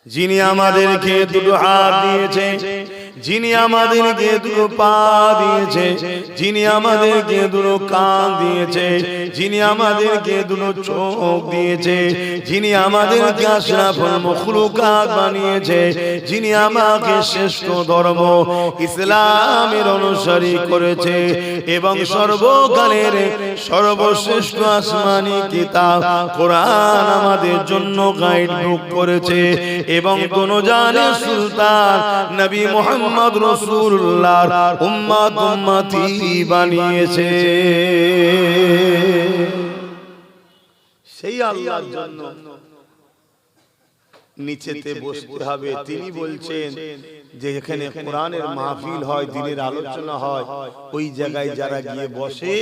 যিনি আমাদেরকে দুটো হাত দিয়েছে, যিনি আমাদেরকে দুটো পা দিয়েছে, যিনি আমাদেরকে দুটো কান দিয়েছে, যিনি আমাদেরকে দুটো চোখ দিয়েছে, যিনি আমাদেরকে আশরাফুল মাখলুকাত বানিয়েছে, যিনি আমাকে শ্রেষ্ঠ ধর্ম ইসলামের অনুসারী করেছে এবং সর্বকালের সর্বশ্রেষ্ঠ আসমানি কিতাব কোরআন আমাদের জন্য গাইড বুক করেছে এবং দুনিয়ার সুলতান নবী মুহাম্মদ রাসূলুল্লাহর উম্মত উম্মতি বানিয়েছে। সেই আল্লাহর জন্য নিচেতে বসতে হবে। তিনি বলছেন যে এখানে কোরআনের মাহফিল হয়, দ্বীনের আলোচনা হয়, ওই জায়গায় যারা গিয়ে বসে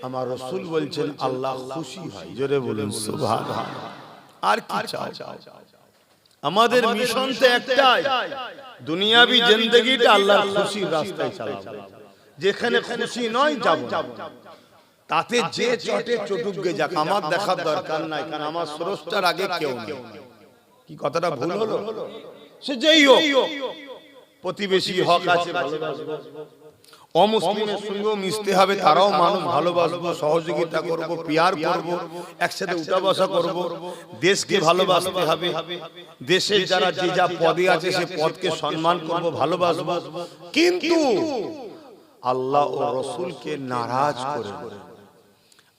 আমার রাসূল বলছেন আল্লাহ খুশি হয়। জোরে বলুন সুবহানাল্লাহ। আর কি চাও? আমাদের মিশন তো একটাই, দুনিয়াবি জিন্দেগিটা আল্লাহর খুশির রাস্তায় চালাবো। যেখানে খুশি নয় যাব না, তাতে যে চটে চটুকগে যাক, আমার দেখার দরকার নাই, কারণ আমার স্রষ্টার আগে কেউ নেই। কি কথাটা ভুল হলো? সে যেই হোক, প্রতিবেশী হক আছে ভালোবাসবো, অমুসলিমের সঙ্গেও মিশতে হবে, তারাও মানুষ ভালোবাসবো, সহযোগিতা করব, পিয়ার করব, একসাথে উঠা বসা করব, দেশকে ভালোবাসতে হবে, দেশের যারা যে যা পদে আছে সে পদকে সম্মান করব, ভালোবাসবো, কিন্তু আল্লাহ ও রাসূলকে নারাজ করে।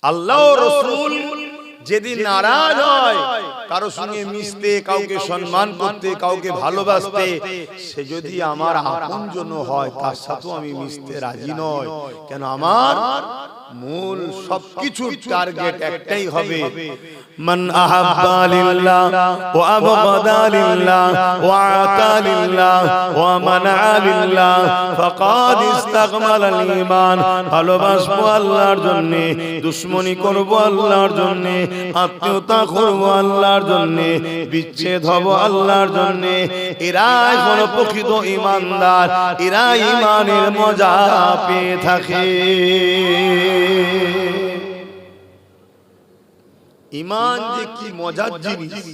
আল্লাহ ও রাসূল যেদিন নারাজ হয় কারো সঙ্গে মিশতে, কাউকে সম্মান করতে, কাউকে ভালোবাসতে, সে যদি আমার আপনজন হয় তার সাথেও আমি মিশতে রাজি নই। কেন? আমার মূল সবকিছুর টার্গেট একটাই হবে, মান আহাব্বা লিল্লাহ ওয়া আবগাদা লিল্লাহ ওয়া আতা লিল্লাহ ওয়া মানা লিল্লাহ ফাকাদ ইস্তাকমালাল ঈমান। ভালোবাসবো আল্লাহর জন্য, দুশমনি করব আল্লাহর জন্য, আত্মীয়তা করব আল্লাহর জন্য, বিচ্ছেদ হব আল্লাহর জন্য, এরাই হলো প্রকৃত ঈমানদার, এরা ঈমানের মজা পেয়ে থাকে। ঈমান যে কি মজার জিনিস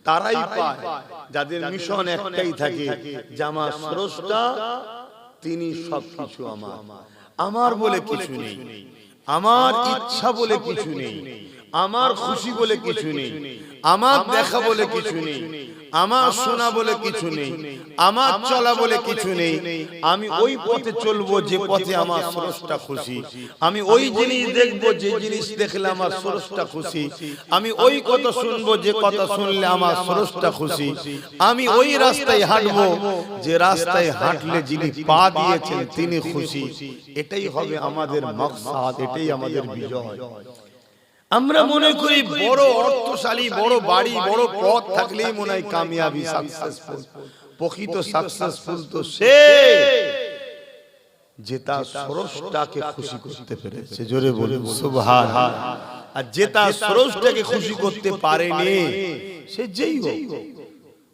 তারাই পায় যাদের মিশন একটাই থাকে, যে আমার স্রষ্টা তিনি সবকিছু আমার, আমার বলে কিছু নেই, আমার ইচ্ছা বলে কিছু নেই, আমার খুশি বলে কিছু নেই, আমার দেখা বলে কিছু নেই, আমার শোনা বলে কিছু নেই, আমার চলা বলে কিছু নেই। আমি ওই পথে চলবো যে পথে আমার স্রষ্টা খুশি, আমি ওই জিনিস দেখবো যে জিনিস দেখলে আমার স্রষ্টা খুশি, আমি ওই কথা শুনবো যে কথা শুনলে আমার স্রষ্টা খুশি, আমি ওই রাস্তায় হাঁটবো যে রাস্তায় হাঁটলে যিনি পা দিয়েছেন তিনি খুশি। এটাই হবে আমাদের মাকসাদ, এটাই আমাদের বিজয়। আমরা মনে করি বড় অর্থশালী, বড় বাড়ি, বড় পদ থাকলেই মনে হয় কামিয়াবি, সাকসেসফুল। প্রকৃত সাকসেসফুল তো সে যে তার স্রষ্টাকে খুশি করতে পেরেছে। জোরে বলুন সুবহানাল্লাহ। আর যে তার স্রষ্টাকে খুশি করতে পারেনি, সে যেই হোক,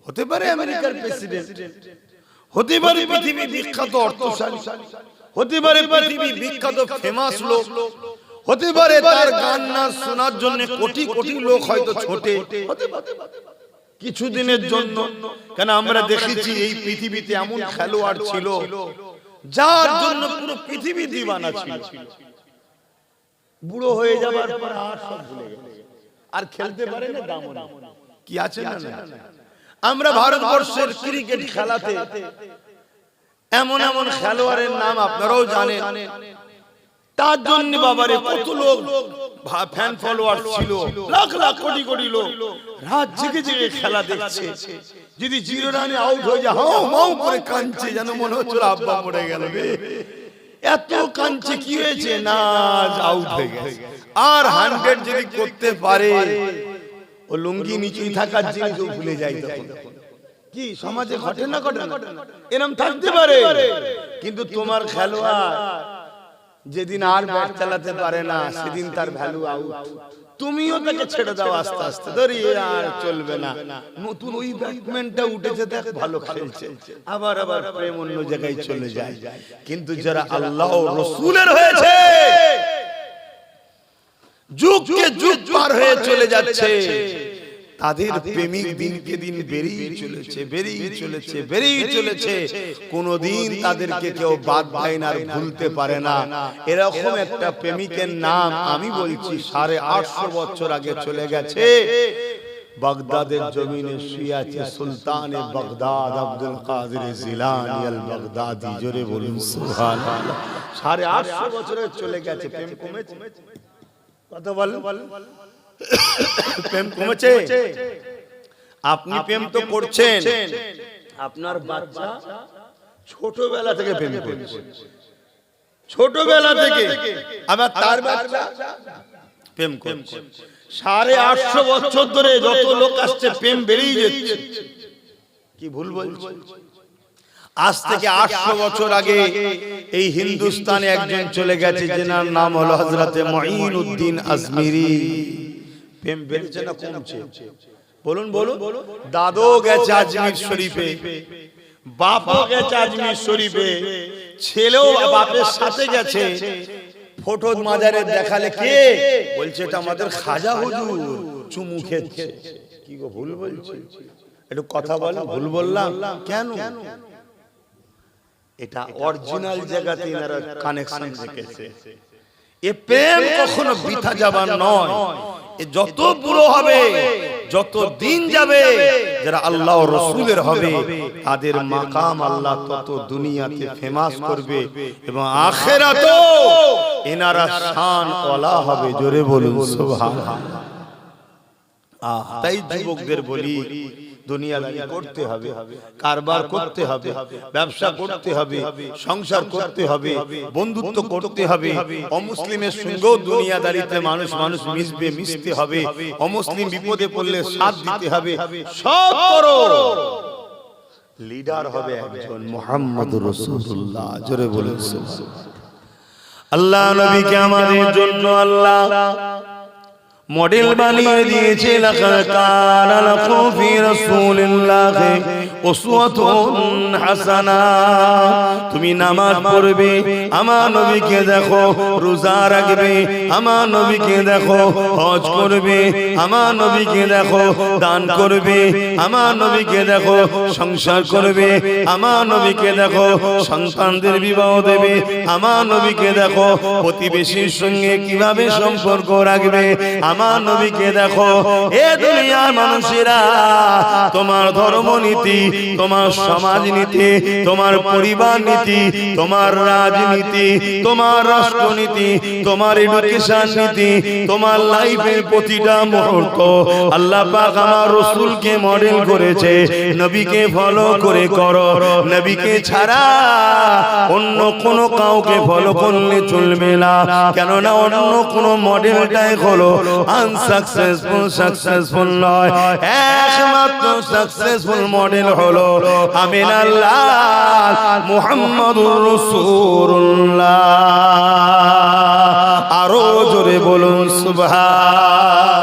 হতে পারে আমেরিকার প্রেসিডেন্ট, হতে পারে পৃথিবীর বিখ্যাত অর্থশালী, হতে পারে পৃথিবীর বিখ্যাত ফেমাস লোক, হতে পারে তার গান নাচ শোনার জন্য কোটি কোটি লোক হয়তো ছোটে কিছুদিনের জন্য। কেন? আমরা দেখেছি এই পৃথিবীতে এমন খেলোয়াড় ছিল যার জন্য পুরো পৃথিবী দিওয়ানা ছিল, বুড়ো হয়ে যাবার পর আর সব ভুলে গেছে, আর খেলতে পারে না, দাম কি আছে না। আমরা ভারতবর্ষের ক্রিকেট খেলাতে এমন এমন খেলোয়াড়ের নাম আপনারাও জানেন, তার জন্য বাবারে কত লোক ফ্যান ফলোয়ার ছিল, লাখ লাখ কোটি কোটি লোক রাত জেগে জেগে খেলা দেখছে। যদি 0 রানে আউট হয়ে যায় হাউ মাউ করে কাঁদছে, যেন মনে হচ্ছে আব্বা মরে গেল রে, এত কাঁদছে। কি হয়েছে? না, আউট হয়ে গেছে। আর 100 যদি করতে পারে, ও লুঙ্গি নিচেই থাকার জিনিসও ভুলে যায়। তখন কি সমাজে ঘটে না, ঘটে না, এরকম থাকতে পারে। কিন্তু তোমার খেলোয়াড় যেদিন আর ব্যাট চালাতে পারে না, সেদিন তার ভ্যালু আউট। তুমিও তাকে ছেড়ে দাও আস্তে আস্তে, ধরি আর চলবে না। নতুন ওই ব্যাটম্যানটা উঠেছে, দেখ ভালো খেলছে, আবার আবার প্রেম অন্য জায়গায় চলে যায়। কিন্তু যারা আল্লাহ ও রাসূলের হয়েছে, যুগকে যুগ পার হয়ে চলে যাচ্ছে, তাদের প্রেমিক দিনকে দিন বেড়েই চলেছে, বেড়েই চলেছে, বেড়েই চলেছে। কোনদিন তাদেরকে কেউ বাদ দেয় না আর ভুলতে পারে না। এরকম একটা প্রেমিকের নাম আমি বলছি 850 বছর আগে চলে গেছে। বাগদাদের জমিনে শুয়ে আছে সুলতানে বাগদাদ আব্দুল কাদের জিলানী আল বাগদাদি। জোরে বলুন সুবহানাল্লাহ। 850 বছরে চলে গেছে। প্রেম কমেছে? কথা বলেন, প্রেম কমেছে? আপনি প্রেম তো করছেন, আপনার বাচ্চা ছোটবেলা থেকে প্রেম করছে, ছোটবেলা থেকে। আবার তার বাচ্চা প্রেম করছে। 850 বছর ধরে যত লোক আসছে প্রেম বেড়েই যাচ্ছে। কি ভুল বলছি? আজ থেকে 800 বছর আগে এই হিন্দুস্তানে একজন চলে গেছে, যার নাম হলো হযরতে মুঈনুদ্দিন আজমিরি। প্রেম বেড়েছে না কমছে? বলুন বলুন। দাদু গেছে আজমির শরীফে, বাপও গেছে আজমির শরীফে, ছেলেও বাপের সাথে গেছে। ফটো মাজারে দেখালে কে বলছে এটা আমাদের খাজা হুজুর, চুমু খেচ্ছে। কি গো ভুল বলছি? একটু কথা বলো, ভুল বললাম কেন? এটা অরিজিনাল জায়গাতে এনারা কানেকশন রেখেছে। এ প্রেম কখনো বৃথা যাবার নয়। এ যত বুড়ো হবে, যত দিন যাবে, যারা আল্লাহ ও রাসূলের হবে, তাদের মাকাম আল্লাহ তত দুনিয়াতে ফেমাস করবে এবং আখিরাতেও এনারা শান ওয়ালা হবে। জোরে বলুন সুবহানাল্লাহ। তাই যুবকদের বলি, দুনিয়াদারি করতে হবে, কারবার করতে হবে, ব্যবসা করতে হবে, সংসার করতে হবে, বন্ধুত্ব করতে হবে। অমুসলিমের সঙ্গেও দুনিয়াদারিতে মানুষ মিশবে, মিশতে হবে। অমুসলিম বিপদে পড়লে সাথ দিতে হবে। সব করো, লিডার হবে একজন মুহাম্মদুর রাসূলুল্লাহ। জোরে বলুন সুবহানাল্লাহ। আল্লাহ নবীকে আমাদের জন্য আল্লাহ মডেল বানিয়ে দিয়েছে। লাকাদ কানা লাকুম ফি রাসূলিল্লাহি উসওয়াতুন হাসানা। তুমি নামাজ পড়বে, আমার নবীকে দেখো। রোজা রাখবে, আমার নবীকে দেখো। হজ করবে, আমার নবীকে দেখো। দান করবে, আমার নবীকে দেখো। সংসার করবে, আমার নবীকে দেখো। সন্তানদের বিবাহ দেবে, আমার নবীকে দেখো। প্রতিবেশীর সঙ্গে কিভাবে সম্পর্ক রাখবে, আমার নবীকে দেখো। এ দুনিয়ার মানুষেরা, তোমার ধর্মনীতি, তোমার সমাজনীতি, তোমার পরিবার নীতি, তোমার রাজনীতি, তোমার রাষ্ট্রনীতি, তোমার এডুকেশন নীতি, তোমার লাইফের প্রতিটা মুহূর্ত আল্লাহ পাক আমার রাসূলকে মডেল করেছে। নবীকে ফলো করে করো। নবীকে ছাড়া অন্য কোন কাউকে ফলো করলে চলবে না। কেননা অন্য কোন মডেলটাই হলো সাকসেসফুল নয়। একমাত্র সাকসেসফুল মডেল হলো আমিনাল্লাহ মুহাম্মাদুর রাসূলুল্লাহ। আরো জোরে বলুন সুবহান।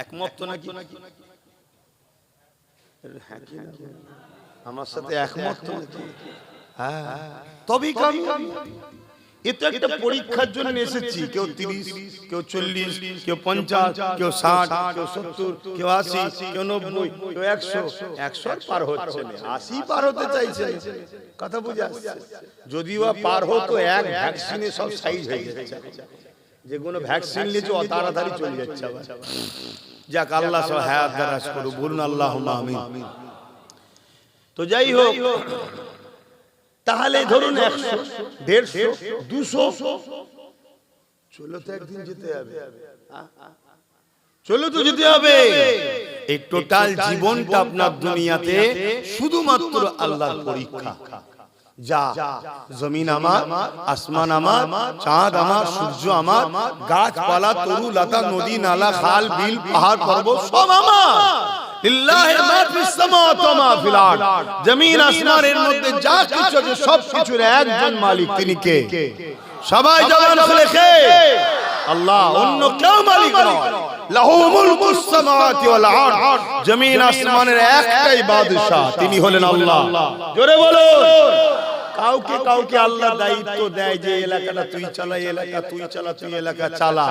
একমত নাকি? আমার সাথে একমত নাকি? হ্যাঁ, তবেই কামিয়াবি। এটা একটা পরীক্ষার জন্য এসেছি। কেউ 30, কেউ 40, কেউ 50, কেউ 60, কেউ 70, কেউ 80, কেউ 90, কেউ 100। 100 পার হচ্ছে না, 80 পার হতে চাইছে। কথা বুঝা? যদিও পার হতো, এক ভ্যাকসিনে সব সাইজ হয়ে যাচ্ছে। যেগুলো ভ্যাকসিন নিয়েছে ও তাড়াতাড়ি চলে যাচ্ছে। যাক, আল্লাহ সব হায়াত দারাজ করুক। বলুন আল্লাহুম্মা আমিন। তো যাই হোক, তাহলে ধরুন 100, 150, 200 চলো তো একদিন যেতে হবে। চলো তো যেতে হবে। এই টোটাল জীবনটা আপনার দুনিয়াতে শুধুমাত্র আল্লাহর পরীক্ষা। যা জমিন আমার, আসমান আমার, চাঁদ আমার, সূর্য আমার, গাছপালা, তরু লতা, নদী নালা, খাল বিল, পাহাড় পর্বত সব আমার। লিল্লাহি মা ফিস সামাওয়াতি ওয়া মা ফিল আরদ। জমিন আসমানের মধ্যে যা কিছু আছে সব কিছুর একজন মালিক। তিনি কে? সবাই জবান খুলে কে? আল্লাহ, অন্য কেউ মালিক নয়। লাহু মুলকুস সামাওয়াতি ওয়াল আরদ। জমিন আসমানের একটাই বাদশা, তিনি হলেন আল্লাহ। জোরে বলুন। কাউকে কাউকে আল্লাহ দায়িত্ব দেয় যে এলাকাটা তুই চালা, এলাকা তুই চালা, তুই এলাকা চালা,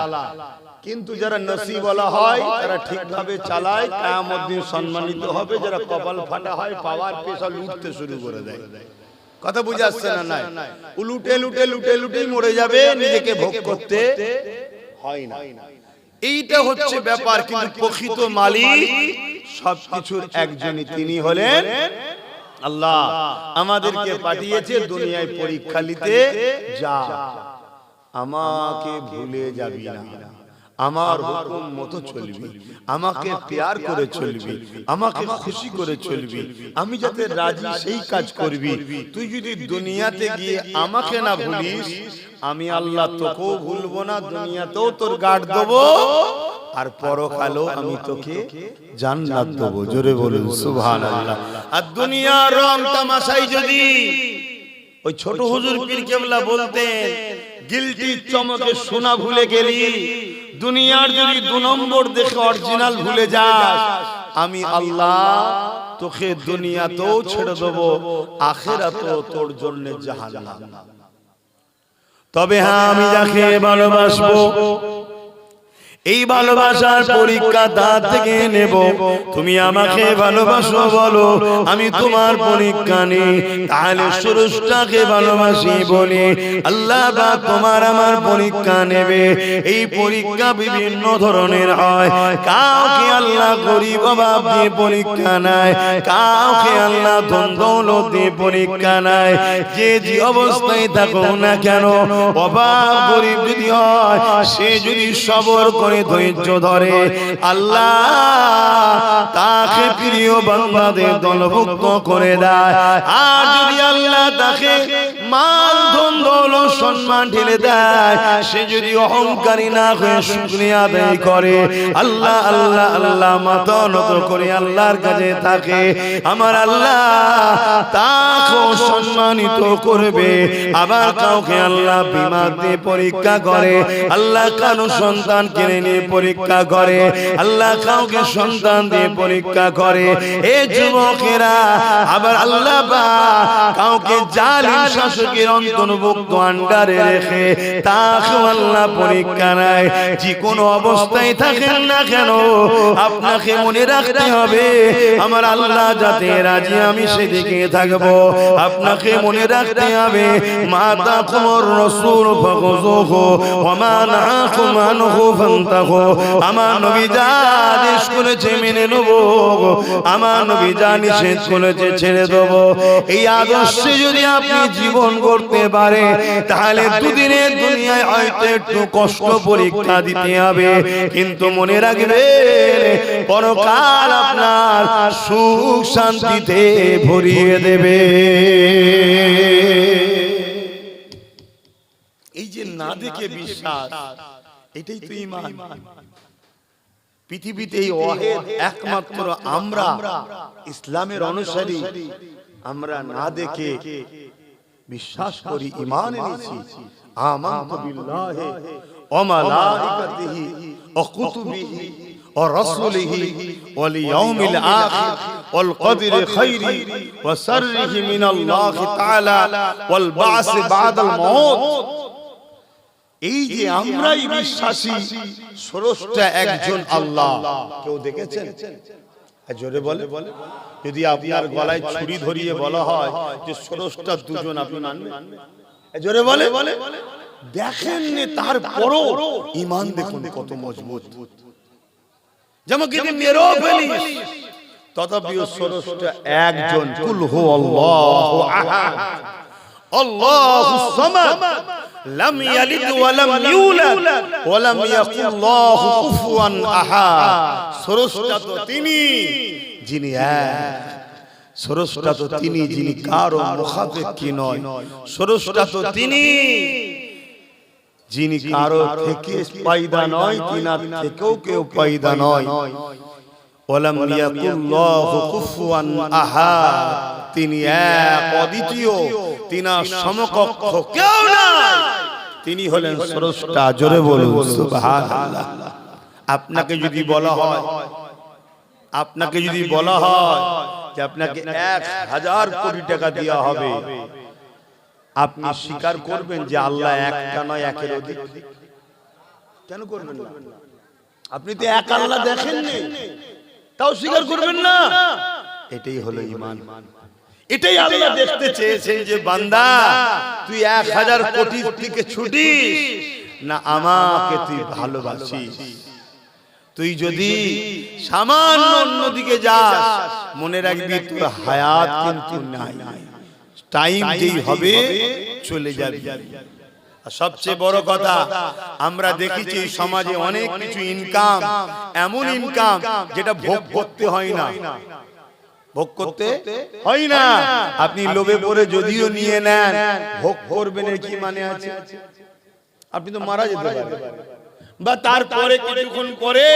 কিন্তু যারা নসিবওয়ালা হয় তারা ঠিকভাবে চালায়, কিয়ামত দিন সম্মানিত হবে। যারা কপাল ফাটা হয় পাওয়ার পেশা লুটতে শুরু করে দেয়। কথা বুঝে আসছে না? নাই, লুটে লুটে লুটে লুটেই মরে যাবে, নিজেকে ভোগ করতে হয় না। এইটা হচ্ছে ব্যাপার। কিন্তু প্রকৃত মালিক সবকিছুর একজনই, তিনি হলেন আল্লাহ। আমাদেরকে পাঠিয়েছে দুনিয়ায় পরীক্ষা নিতে, যা আমাকে ভুলে যাবি না, আমার হুকুম মতো চলবি, আমাকে প্যার করে চলবি, আমাকে খুশি করে চলবি, আমি যাতে রাজি সেই কাজ করবি। তুই যদি দুনিয়াতে গিয়ে আমাকে না ভুলিস, আমি আল্লাহ তোকেও ভুলবো না, দুনিয়াতেও তোর গার্ড দেবো, আর পরকালেও আমি তোকে জান্নাত দেবো। জোরে বলুন সুবহানাল্লাহ। আর দুনিয়ার রং তামাশাই যদি ওই ছোট হুজুর পীর কেবলা বলতেন, গিলটি চমকে সোনা ভুলে গেলি, দুনিয়ার যদি 2 নম্বর দেখে অরিজিনাল ভুলে যাস, আমি আল্লাহ তোকে দুনিয়াতেও ছেড়ে দেবো, আখিরাতেও তোর জন্য জাহান্নাম। তবে হ্যাঁ, আমি যাকে ভালোবাসবো, এই ভালোবাসার পরীক্ষা তার থেকে নেব। তুমি আমাকে ভালোবাসো বলো, আমি তোমার পরীক্ষা নেই। তাহলে স্রষ্টাকে ভালোবাসি বলি, আল্লাহ বা তোমার আমার পরীক্ষা নেবে। এই পরীক্ষা বিভিন্ন ধরনের হয়। কাউকে আল্লাহ গরিব অভাব দিয়ে পরীক্ষা নেয়, কাউকে আল্লাহ ধন দৌলত দিয়ে পরীক্ষা নেয়। যে অবস্থায় থাকো না কেন, অভাব গরিব যদি হয়, সে যদি সবর করে ধৈর্য ধরে, আল্লাহ তাকে প্রিয় বান্দাদের দলভুক্ত করে দেয়। আর যদি আল্লাহ তাকে মাল ধন দৌলত সম্মান ঢেলে দেয়, সে যদি অহংকারী না হয়ে শুকরিয়া আদায় করে, আল্লাহ আল্লাহ আল্লাহ মাথা নত করে আল্লাহর কাছে থাকে, আমার আল্লাহ তাকেও সম্মানিত করবে। আবার কাউকে আল্লাহ বিমা দিয়ে পরীক্ষা করে, আল্লাহ কারো সন্তান কিনে নিয়ে পরীক্ষা করে, আল্লাহ কাউকে সন্তান দিয়ে পরীক্ষা করে। এ যুবকেরা, আবার আল্লাহ কাউকে জালিম শাসকের অন্তর্ভুক্ত আন্ডারে রেখে তাকে আল্লাহ পরীক্ষা নেয়। যে কোনো অবস্থায় থাকেন না কেন, আপনাকে মনে রাখতে হবে আমার আল্লাহ যাতে রাজি, আমি সেদিকে থাকবো। আপনাকে মনে রাখতে হবে, মাতা কুমর রসুল ফাগুযুহু ওয়া মা নাহাকুম আনহু ফান্তাহু। আমার নবী যা আদেশ করেছে মেনে নেব, আমার নবী যা নিষেধ করেছে ছেড়ে দেব। এই আদর্শে যদি আপনি জীবন করতে পারে, তাহলে দুদিনের দুনিয়ায় হয়তো একটু কষ্ট পরীক্ষা দিতে হবে, কিন্তু মনে রাখবেন পরকাল আপনার সুখ শান্তিতে ভরিয়ে দেবে। এই যে না দেখে বিশ্বাস, এটাই তো ঈমান। পৃথিবীতে এই ওয়াহিদ একমাত্র আমরা ইসলামের অনুসারী, আমরা না দেখে বিশ্বাস করি, ঈমান এনেছি। আমানতু বিল্লাহি ওয়া মালাইকাতিহি ওয়া কুতুবিহি ওয়া রাসূলিহি ওয়াল ইয়াউমিল আখির ওয়াল কদরি খাইরি ওয়া শাররিহি মিনাল্লাহি তাআলা ওয়াল বা'স বা'দাল মাউত। এই যে আমরাই বিশ্বাসী, স্রষ্টা একজন আল্লাহ। কেউ দেখেছেন? জোরে বলে। যদি আপনার গলায় ছুরি ধরিয়ে বলা হয় যে স্রষ্টা দুজন, আপনি মানবেন? জোরে বলে। দেখেন তারপরও ঈমান দেখুন কত মজবুত। যেমন কি মেরো ফেলিস, তথাপিও স্রষ্টা একজন। কুল হুয়াল্লাহু আহাদ আল্লাহুস সামাদ লাম ইয়ালিদ ওয়া লাম ইউলাদ ওয়া লাম ইয়াকুল লাহু কুফুয়ান আহাদ। স্রষ্টা তো তিনি যিনি এক, স্রষ্টা তো তিনি যিনি কারো মুখাপেক্ষী নয়, স্রষ্টা তো তিনি যিনি কারো থেকে পয়দা নয়, তিনার থেকেও কেউ পয়দা নয়। ওয়া লাম ইয়াকুল লাহু কুফুয়ান আহাদ, তিনি এক অদ্বিতীয়, তিনার সমকক্ষ কেউ নাই, তিনি হলেন স্রষ্টা। জোরে বলুন সুবহানাল্লাহ। আপনাকে যদি বলা হয়, আপনাকে যদি বলা হয় যে আপনাকে 1000 কোটি টাকা দেওয়া হবে, আপনি স্বীকার করবেন যে আল্লাহ একটা নয় একের অধিক? কেন করবেন না? আপনি তো এক আল্লাহ দেখেননি, তাও স্বীকার করবেন না? এটাই হলো ঈমান। এটাই আল্লাহ দেখতে চেয়েছেন যে বান্দা তুই 1000 কোটির দিকে ছুটিস না আমাকে তুই ভালোবাসিস। তুই যদি সামান্য অন্যদিকে যাস মনে রাখবি তোর হায়াত কিন্তু নাই, টাইম যেই হবে চলে যাবে। আর সবচেয়ে বড় কথা আমরা দেখেছি সমাজে অনেক কিছু ইনকাম, এমন ইনকাম যেটা ভোগ করতে হয় না, ভোগ করতে হয় না। আপনি লোভে পড়ে যদিও নিয়ে নেন, ভোগ করবেন এর কি মানে আছে? আপনি তো মারা যেতে পারেন, বা তারপরে কিছুক্ষণ পরে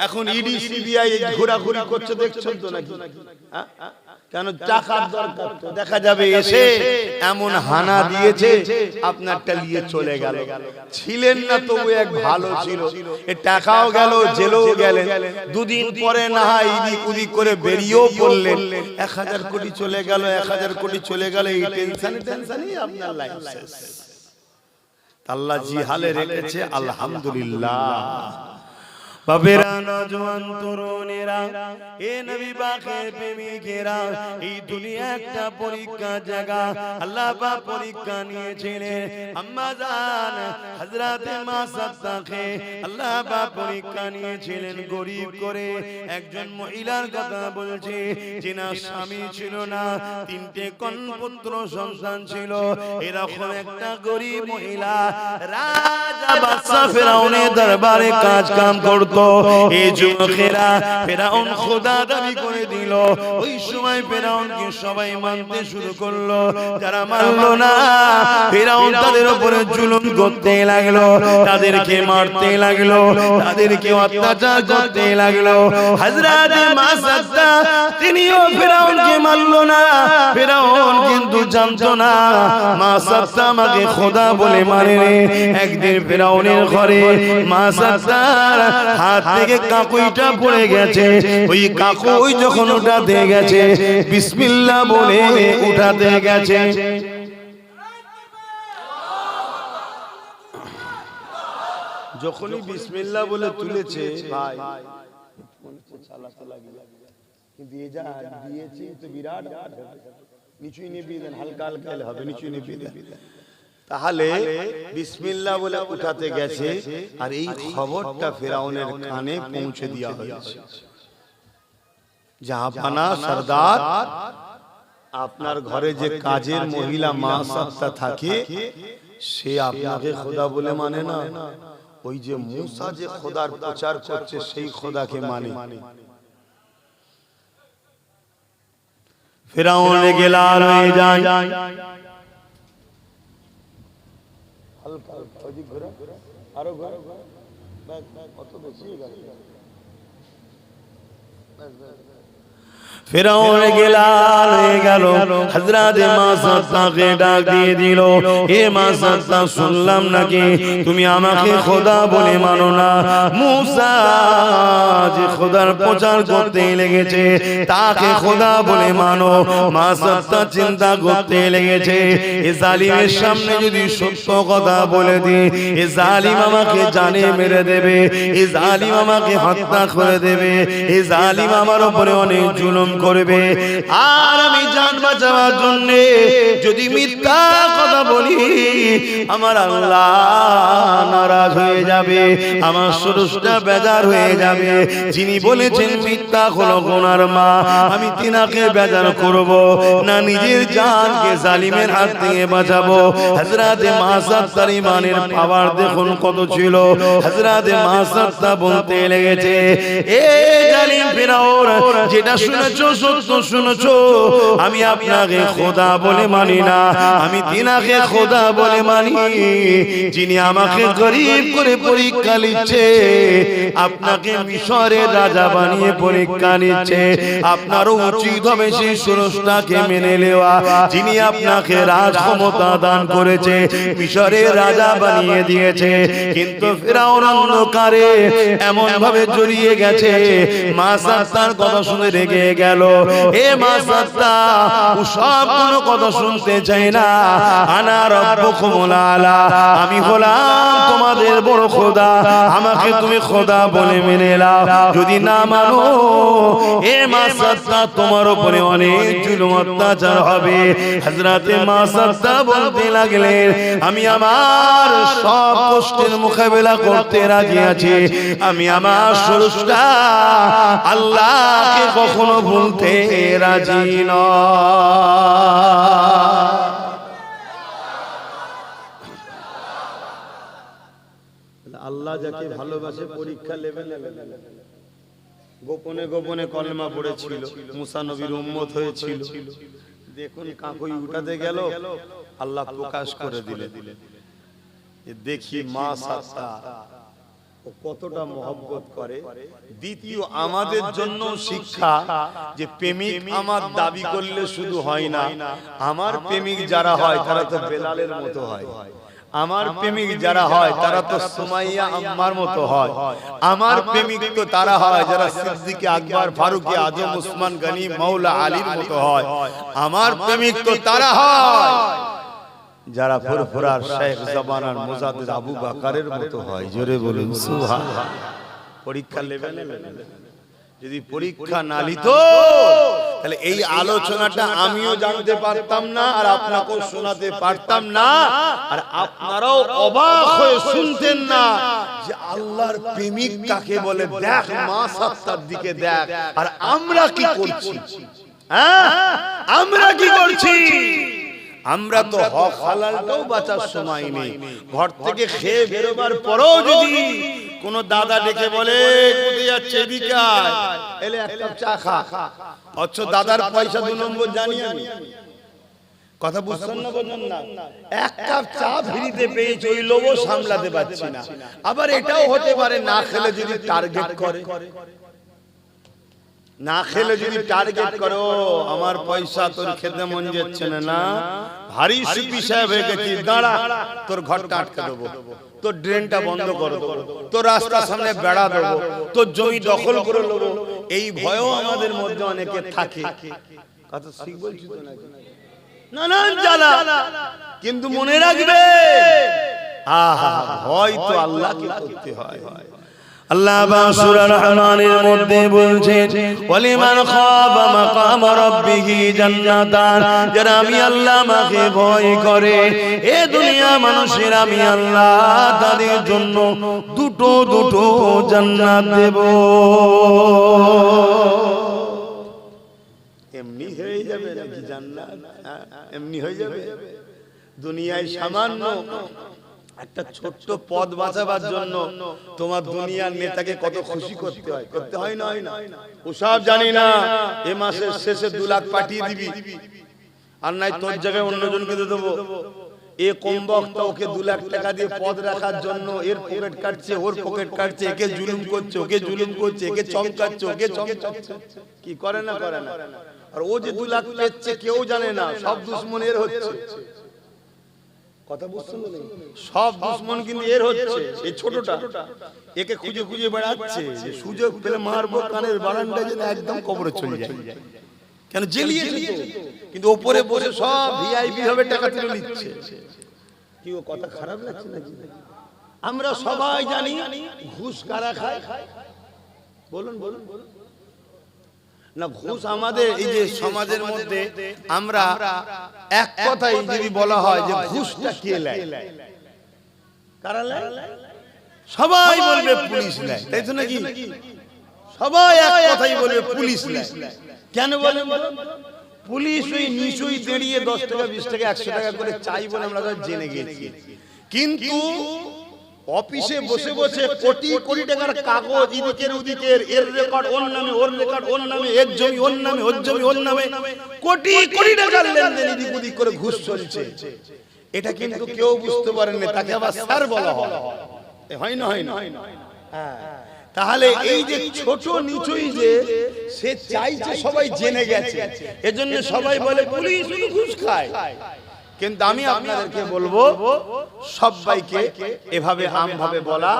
এখন ইডি সিবিআই ঘোরাঘুরি করছে, দেখছেন তো নাকি? কেন? টাকার দরকার তো, দেখা যাবে এসে এমন হানা দিয়েছে আপনারটা নিয়ে চলে গেল। ছিলেন না তবু এক ভালো ছিল, এ টাকাও গেল, জেলেও গেলেন, দুদিন পরে না হয় ইদিক উদিক করে বেরিয়েও পড়লেন, 1000 কোটি চলে গেল, 1000 কোটি চলে গেল, এই টেনশনই আপনার লাইফ শেষ। আল্লাহ জি হালে রেখেছে আলহামদুলিল্লাহ। বাবেরা নওজওয়ান তরুণেরা, এ নবী পাকের প্রেমিকেরা, এই দুনিয়া একটা পরীক্ষা জায়গা। আল্লাহ পাক পরীক্ষা নিয়েছিলেন আম্মা জান হযরতে মা সাদ্দাকে। আল্লাহ পাক পরীক্ষা নিয়েছিলেন গরীব করে একজন মহিলার কথা বলছে, যিনার স্বামী ছিল না, 3টে কন্যাপুত্র সন্তান ছিল। এরকম একটা গরীব মহিলা রাজা বাদশা ফেরাউনের দরবারে কাজ কাম করত। এই যুবকেরা ফেরাউন খোদা দাবি করে দিল। ওই সময় ফেরাউনকে সবাই মানতে শুরু করলো, যারা মানলো না ফেরাউন তাদের উপরে জুলুম করতে লাগলো, তাদেরকে মারতে লাগলো, তাদেরকে অত্যাচার করতে লাগলো। হযরতে মা সাদ্দা তিনিও ফেরাউনকে মানলো না। ফেরাউন কিন্তু জানতো না মা সাদ্দা আমাকে খোদা বলে মানে। একদিন ফেরাউনের ঘরে মা সাদ্দার হাত থেকে কাকুইটা পড়ে গেছে। ওই কাকুই যখন উঠাতে গেছে বিসমিল্লাহ বলে উঠাতে গেছে। যখনই বিসমিল্লাহ বলে তুলেছে ভাই চালাতে লাগলো, দিয়ে যা দিয়েছি তো বিরাট নিচুই নিবিয়ে দেন, হালকা হালকা হবে, নিচুই নিবিয়ে দেন। তাহলে বিসমিল্লাহ বলে উঠাতে গেছে, আর এই খবরটা ফেরাউনের কানে পৌঁছে দেওয়া হয়েছে। জাহাপানা সরদার, আপনার ঘরে যে কাজের মহিলা মা সাদ্দা থাকে সে আপনাকে খোদা বলে মানে না, ওই যে মুসা যে খোদার প্রচার করছে সেই খোদাকে মানে। ফেরাউন রেগে লাল হয়ে যায়। হালকা হালকা ওদিক ঘোরা, আরো ঘোরা, কত বেশি ফেরাউন গেলাল হয়ে গেল। হযরতে মা সাদ্দাকে ডাক দিয়ে দিল, হে মা সাদ্দা, শুনলাম নাকি তুমি আমাকে খোদা বলে মানো না। মুসা যে খোদার প্রচার করতে লেগেছে তাকে খোদা বলে মানো। মা সাদ্দা চিন্তা করতে লেগেছে, এ জালিমের সামনে যদি সত্য কথা বলে দিই, এ জালিম আমাকে জানে মেরে দেবে, এ জালিম আমাকে হত্যা করে দেবে, এ জালিম আমার উপরে অনেক জুলুম করবে, আর আমি জান বাঁচাবার জন্য যদি মিথ্যা কথা বলি আমার আল্লাহ নারাজ হয়ে যাবে, আমার স্রষ্টা বেজার হয়ে যাবে। যিনি বলেছেন মিথ্যা হলো গুনার মা, আমি তিনাকে বেজার করব না, নিজের জানকে জালিমের হাত থেকে বাঁচাবো। হযরতে মা সাদ্দার ইমানের পাওয়ার দেখুন কত ছিল। হযরতে মা সাদ্দা বলতে লেগেছে, এ জালিম ফেরাউন, যেটা শুনেছো সত্য শুনেছো, আমি আপনাকে খোদা বলে মানি না, আমি তিনাকে খোদা বলে মানি, যিনি আমাকে গরীব করে পরীক্ষা নিচ্ছে, আপনাকে মিশরের রাজা বানিয়ে পরীক্ষা নিচ্ছে। আপনারও উচিত হবে সেই স্রষ্টাকে মেনে নেওয়া, যিনি আপনাকে রাজ ক্ষমতা দান করেছে, মিশরের রাজা বানিয়ে দিয়েছে। কিন্তু ফেরাউন অন্ধকারে এমন ভাবে জড়িয়ে গেছে, মা সাদ্দার কথা শুনে রেগে গেছে। গেল। এ মা সাত্তা ও সব কোনো কথা শুনতে চাই না। আনা রব্বুকুমুল আলা, আমি হলাম তোমাদের বড় খোদা, আমাকে তুমি খোদা বলে মেনে নাও। যদি না মানো এ মা সাত্তা তোমার উপরে অনেক জুলুম অত্যাচার হবে। হযরতে মা সাত্তা বলতে লাগলেন, আমি আমার সব কষ্টের মোকাবেলা করতে রাজি আছি, আমি আমার স্রষ্টা আল্লাহকে কখনো ভুলতে রাজি নয়। আল্লাহ যাকে ভালোবাসে পরীক্ষা নেবে। গোপনে গোপনে কলেমা পড়েছিল, মুসা নবীর উম্মত হয়েছিল। দেখুন কাকুই উঠাতে গেল, আল্লাহ প্রকাশ করে দিলেন। দেখি মা সাত্তা ও কতটা মহব্বত করে। দ্বিতীয় আমাদের জন্য শিক্ষা যে প্রেমিক আমার দাবি করলে শুধু হয় না, আমার প্রেমিক যারা হয় তারা তো বেলালের মতো হয়, আমার প্রেমিক যারা হয় তারা তো সুমাইয়া আম্মার মতো হয়, আমার প্রেমিক তো তারা হয় যারা সিদ্দিক আকবর ফারুক আজম উসমান গনি মাওলা আলীর মতো হয়, আমার প্রেমিক তো তারা হয় যারা ফুরফুরার শেখ জবানার মুজাদ্দিদ আবু বকরের মতো হয়। জোরে বলুন সুবহানাল্লাহ। পরীক্ষা নেবেন, যদি পরীক্ষা না নিত তাহলে এই আলোচনাটা আমিও জানতে পারতাম না আর আপনাকেও শোনাতে পারতাম না, আর আপনারাও অবাক হয়ে শুনতেন না যে আল্লাহর প্রেমিক কাকে বলে। দেখ মা সাত্তার দিকে দেখ, আর আমরা কি করছি? হ্যাঁ, আমরা কি করছি? আমরা তো হক হালালটাও বাঁচার সময় নেই। ঘর থেকে খেয়ে বেরোবার পরেও যদি কোন দাদা ডেকে বলে কোথায় যাচ্ছে এদিকে আয়, এলে এক কাপ চা খা, অথচ দাদার পয়সা 2 নম্বর জানি আমি। কথা বুঝছেন না? বলছেন না, এক কাপ চা ফ্রিতে পেয়েছি, ওই লোভও সামলাতে পারছি না। আবার এটাও হতে পারে না খেলে যদি টার্গেট করে, না খেলে যদি টার্গেট করো, আমার পয়সা তোর খেতে মন যাচ্ছে না, ভারী সুপি সাহেব হয়ে গেছি, দাঁড়া, তোর ঘরটা আটকে দেবো, তোর ড্রেনটা বন্ধ করে দেবো, তোর রাস্তার সামনে বেড়া দেবো, তোর জমি দখল করে নেবো। এই ভয়ও আমাদের মধ্যে অনেকে থাকে। কথা ঠিক বলছি তো নাকি? নানান জ্বালা, কিন্তু মনে রাখবে ভয় তো আল্লাহকে করতে হয়। আল্লাহ সূরা রহমানের মধ্যে বলছেন, ওয়ালিমান খাফা মাকাম রাব্বিহি জান্নাতান, যারা আমি আল্লাহ আমাকে ভয় করে, এ দুনিয়া মানুষের আমি আল্লাহ তাদের জন্য দুটো দুটো জান্নাত দেব। এমনি হয়ে যাবে নাকি জান্নাত? এমনি হয়ে যাবে? দুনিয়ায় সামান্য একটা ছোট্ট পদ বাঁচাবার জন্য তোমার দুনিয়ার নেতাকে কত খুশি করতে হয়, করতে হয় না? হয় না? ওসব জানি না। এ মাসের শেষে 2 লাখ পাঠিয়ে দিবি, আর নাই তোর জায়গায় অন্যজনকে দিয়ে দেবো। এ কম বক্তা ওকে 2 লাখ টাকা দিয়ে পদ রাখার জন্য এর পকেট কাটছে, ওর পকেট কাটছে, একে জুলুম করছে, ওকে জুলুম করছে, একে চমকাচ্ছে, ওকে চমকাচ্ছে। কি করে না করে না? আর ও যে 2 লাখ পেচ্ছে কেউ জানে না, সব দুশ্মনের হচ্ছে। কথা বুঝছেন না? সব দুশ্মন কিন্তু এর হচ্ছে, এই ছোটটা একে খুঁজে খুঁজে বেড়াচ্ছে, যে সুযোগ পেলে মারবো, কানের বারান্দায় যেন একদম কবরে চলে যায়। কেন জেলিয়েছে তো, কিন্তু ওপরে বসে সব ভিআইপি হবে, টাকা তুলে নিচ্ছে। কি ও কথা খারাপ লাগছে নাকি? আমরা সবাই জানি ঘুষ কারা খায়। বলুন বলুন বলুন না, ঘুষ আমাদের এই যে সমাজের মধ্যে আমরা এক কথাই যদি বলা হয় যে ঘুষটা কে নেয়, কারা নেয়? সবাই বলবে পুলিশ নেয়, তাই তো নাকি? সবাই এক কথাই বলবে পুলিশ নেয়। কেন বলেন? পুলিশ ওই নিচুই দাঁড়িয়ে 10 টাকা 20 টাকা 100 টাকা করে চাই বলে আমরা জেনে গেছি, কিন্তু অফিসে বসে বসে কোটি কোটি টাকার কাগজ এদিকের ওদিকের, এর রেকর্ড ওর নামে, ওর রেকর্ড ওর নামে, এর জমি ওর নামে, ওর জমি ওর নামে, কোটি কোটি টাকার লেনদেন এদিক ওদিক করে ঘুষ চলছে। এটা কিন্তু কেউ বুঝতে পারেন না, তাকে আবার স্যার বলা হয়। হয় না? হয় না? তাহলে এই যে ছোট নিচুই যে সে চাইছে সবাই জেনে গেছে, এজন্য সবাই বলে পুলিশ ঘুষ খায়। কিন্তু আমি আপনাদেরকে বলবো সবাইকে এভাবে আমভাবে বলা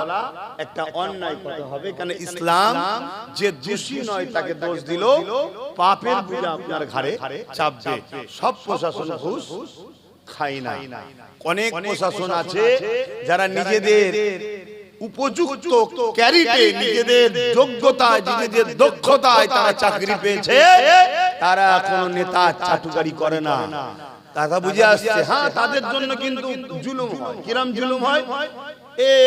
একটা অন্যায় কথা হবে, কারণ ইসলাম যে দোষী নয় তাকে দোষ দিল পাপের বোঝা আপনার ঘাড়ে চাপবে। সব প্রশাসন ঘুষ খায় না। অনেক প্রশাসন আছে যারা নিজেদের উপযুক্ত ক্যারিটে, নিজেদের যোগ্যতায়, নিজেদের দক্ষতায় তারা চাকরি পেয়েছে, তারা কোনো নেতা চাটুকারি করে না। তারা বুঝে আসছে, হ্যাঁ তাদের জন্য কিন্তু জুলুম হয়। কিরম জুলুম হয়?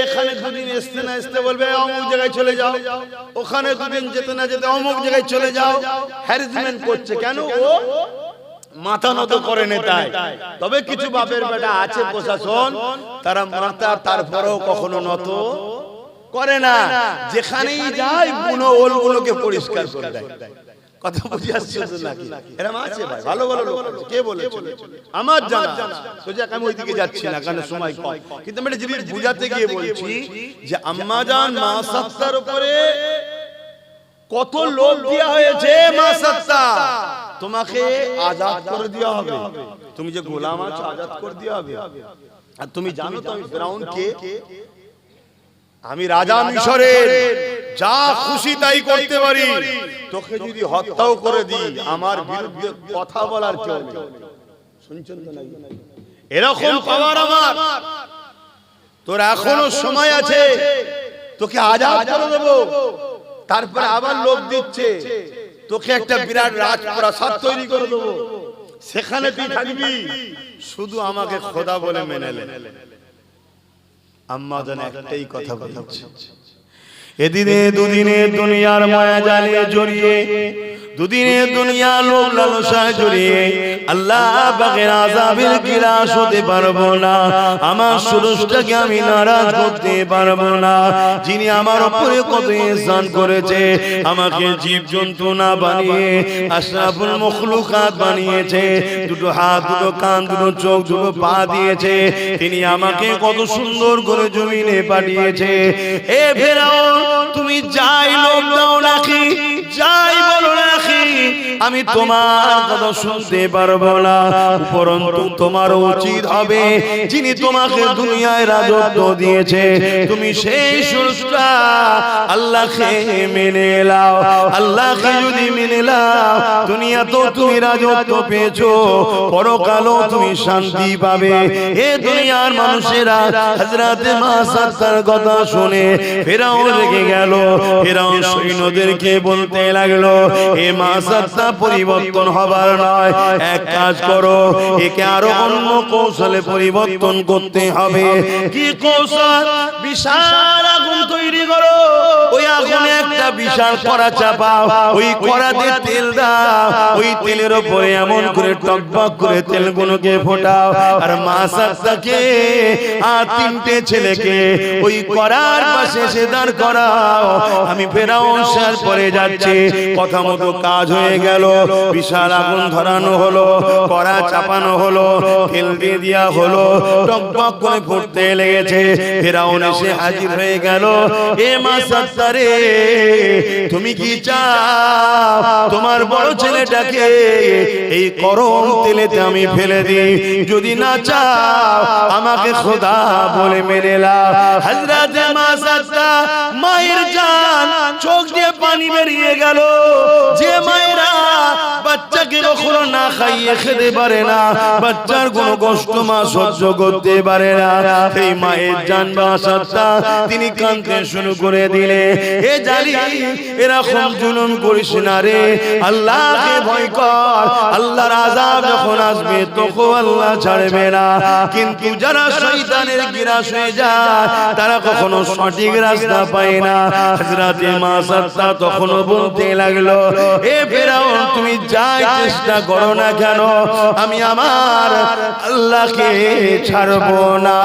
এখানে দুদিন আসতে না আসতে বলবে অমুক জায়গায় চলে যাও, ওখানে দুদিন যেতে না যেতে অমুক জায়গায় চলে যাও। হ্যারাসমেন্ট করছে কেন? ও মাথা নত করে নেতায়। তবে কিছু বাপের বেটা আছে প্রশাসন, তারা মাথা তারপরেও কখনো নত করে না। যেখানেই যায় বুনো ওলগুলোকে পরিষ্কার করে দেয়। কথা বুঝে আসছে তো নাকি? এরকম আছে ভাই, ভালো ভালো লোক আছে। কে বলেছে? আমার জানা। সোজা আমি ওইদিকে যাচ্ছি না কারণ সময় কম, কিন্তু আমি একটা জিনিস বুঝাতে গিয়ে বলছি যে আম্মাজান মা সাত্তার উপরে কত লোক দেয়া হয়েছে। মা সাত্তা তোমাকে আজাদ করে দেওয়া হবে, তুমি যে গোলাম আছো আজাদ করে দেওয়া হবে। আর তুমি জানো তো আমি ফিরাউন কে? আমি রাজা মিশরের, যা খুশি তাই করতে পারি। তোকে যদি হত্যাও করে দিই আমার বিরুদ্ধে কথা বলার কেউ নেই। শুনছেন তো নাকি? এরকম পাওয়ার আমার। তোর এখনো সময় আছে, তোকে আজাদ করে দেব। তারপরে আবার লোক দিচ্ছে তোকে একটা বিরাট রাজপ্রাসাদ তৈরি করে দেব, সেখানে তুই থাকবি, শুধু আমাকে খোদা বলে মেনে নে। আম্মা জান একটাই কথা বলছে, এদিনে দুদিনে দুনিয়ার মায়া জালে জড়িয়ে, দুদিনে দুনিয়া লোক লালসায় জড়িয়ে আল্লাহ পাকের আযাবের গিলাস হতে পারবো না। আমার সুরজটাকে আমি নারাজ করতে পারবো না। যিনি আমার উপরে কত ইহসান করেছে, আমাকে জীব জন্তু না বানিয়ে আশরাফুল মখলুকাত বানিয়েছে, দুটো হাত, দুটো কান, দুটো চোখ, দুটো পা দিয়েছে। তিনি আমাকে কত সুন্দর করে জমিনে পাঠিয়েছে। এ ফেরাউন, তুমি যাই লোক দাও নাকি, যাই বলো নাকি, আমি তোমার কথা শুনতে পারবো না। উপরন্তু তোমার উচিত হবে, যিনি তোমাকে দুনিয়ায় রাজত্ব দিয়েছে, তুমি সেই স্রষ্টা আল্লাহকে মেনে নাও। আল্লাহকে যদি মেনে নাও, দুনিয়া তো তুমি রাজত্ব পেয়েছো, পরকালও তুমি শান্তি পাবে। এ দুনিয়ার মানুষেরা হযরতে মা সাত্তার কথা শুনে ফেরাউন রেগে গেল। ফেরাউন সৈন্যদেরকে বলতে লাগলো, এ মা সাত্তা পরিবর্তন হবার নয়, এক কাজ করো, একে আরো অন্য কৌশলে পরিবর্তন করতে হবে। কি কৌশল? বিশাল আগুন তৈরি করো, ওই আগুনে একটা বিশাল কড়া চাপাও, ওই কড়াতে তেল দাও, ওই তেলের উপরে এমন করে টকবক করে তেলগুলোকে ফোটাও, আর মা সাত্তাকে আর তিনটে ছেলেকে ওই কড়ার পাশে এসে দাঁড় করাও। আমি ফেরাউন শের পরে যাচ্ছি। কথা মতো কাজ হয়ে গেল। বিশাল আগুন ধরানো হলো, কড়া চাপানো হলো, তেল দিয়ে দেওয়া হলো, টকবক করে ফুটতে লেগেছে। ফেরাউন এসে হাজির হয়ে গেল। এ মা সাত্তা রে, তুমি কি চাও তোমার বড় ছেলেটাকে এই গরম তেলেতে আমি ফেলে দিই? যদি না চাও আমাকে খোদা বলে মেনে নাও। হযরতে মা সাত্তা মায়ের জান, চোখ দিয়ে পানি বেরিয়ে গেল। যে মায়েরা বাচ্চাকে কখনো না খাইয়ে খেতে পারে না, বাচ্চার কোনো কষ্ট মা সহ্য করতে পারে না, সেই মায়ের জান মা সাত্তা তিনি কাঁদতে শুরু করে দিলে, এ জালি এরকম জুলুম করিস না রে, আল্লাহকে ভয় কর। আল্লাহর আযাব যখন আসবে তখন আল্লাহ ছাড়বে না। কিন্তু যারা শয়তানের গ্রাস হয়ে যায়, তারা কখনো সঠিক রাস্তা পায় না। হযরতে মা সাত্তা তখন বলতে লাগলো, এ ফেরাউন, তুমি যাই চেষ্টা করো না কেন, আমি আমার আল্লাহকে ছাড়বো না।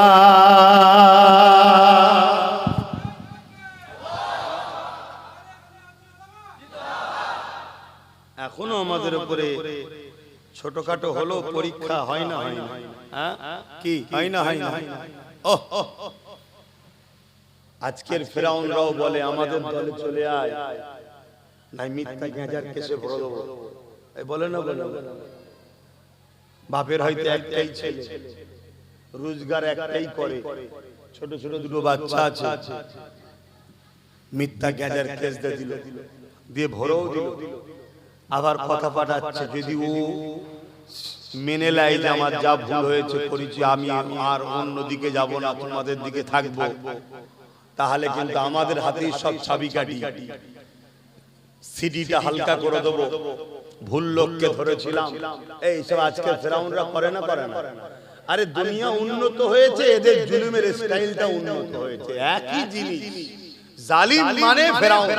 এখনো আমাদের উপরে ছোটখাটো হলো পরীক্ষা হয় না, হয় না? কি হয় না, হয় না? আজকের ফেরাউনরাও বলে আমাদের দলে চলে আয়, নাই মিথ্যা গেঁজার কেসে ভরে দেবো, বলে না? বলে বাপের হয়তো একটাই ছেলে, রোজগার একটাই করে, ছোট ছোট দুটো বাচ্চা আছে, মিথ্যা গ্যাজার কেস দিল, দিয়ে ভরেও দিল, আবার কথা পাঠাচ্ছে যদি ও মেনে নেয় যে আমার যা ভুল হয়েছে করেছি, আমি আর অন্যদিকে যাব না, তোমাদের দিকে থাকবো, তাহলে কিন্তু আমাদের হাতেই সব চাবিকাঠি, সিডিটা হালকা করে দেবো, ভুল লোককে ধরেছিলাম। এই সব আজকে ফেরাউনরা করে না, করে না? আরে দুনিয়া উন্নত হয়েছে, এদের জুলুমের স্টাইলটা উন্নত হয়েছে, একই জিনিস। জালিম মানে ফেরাউন,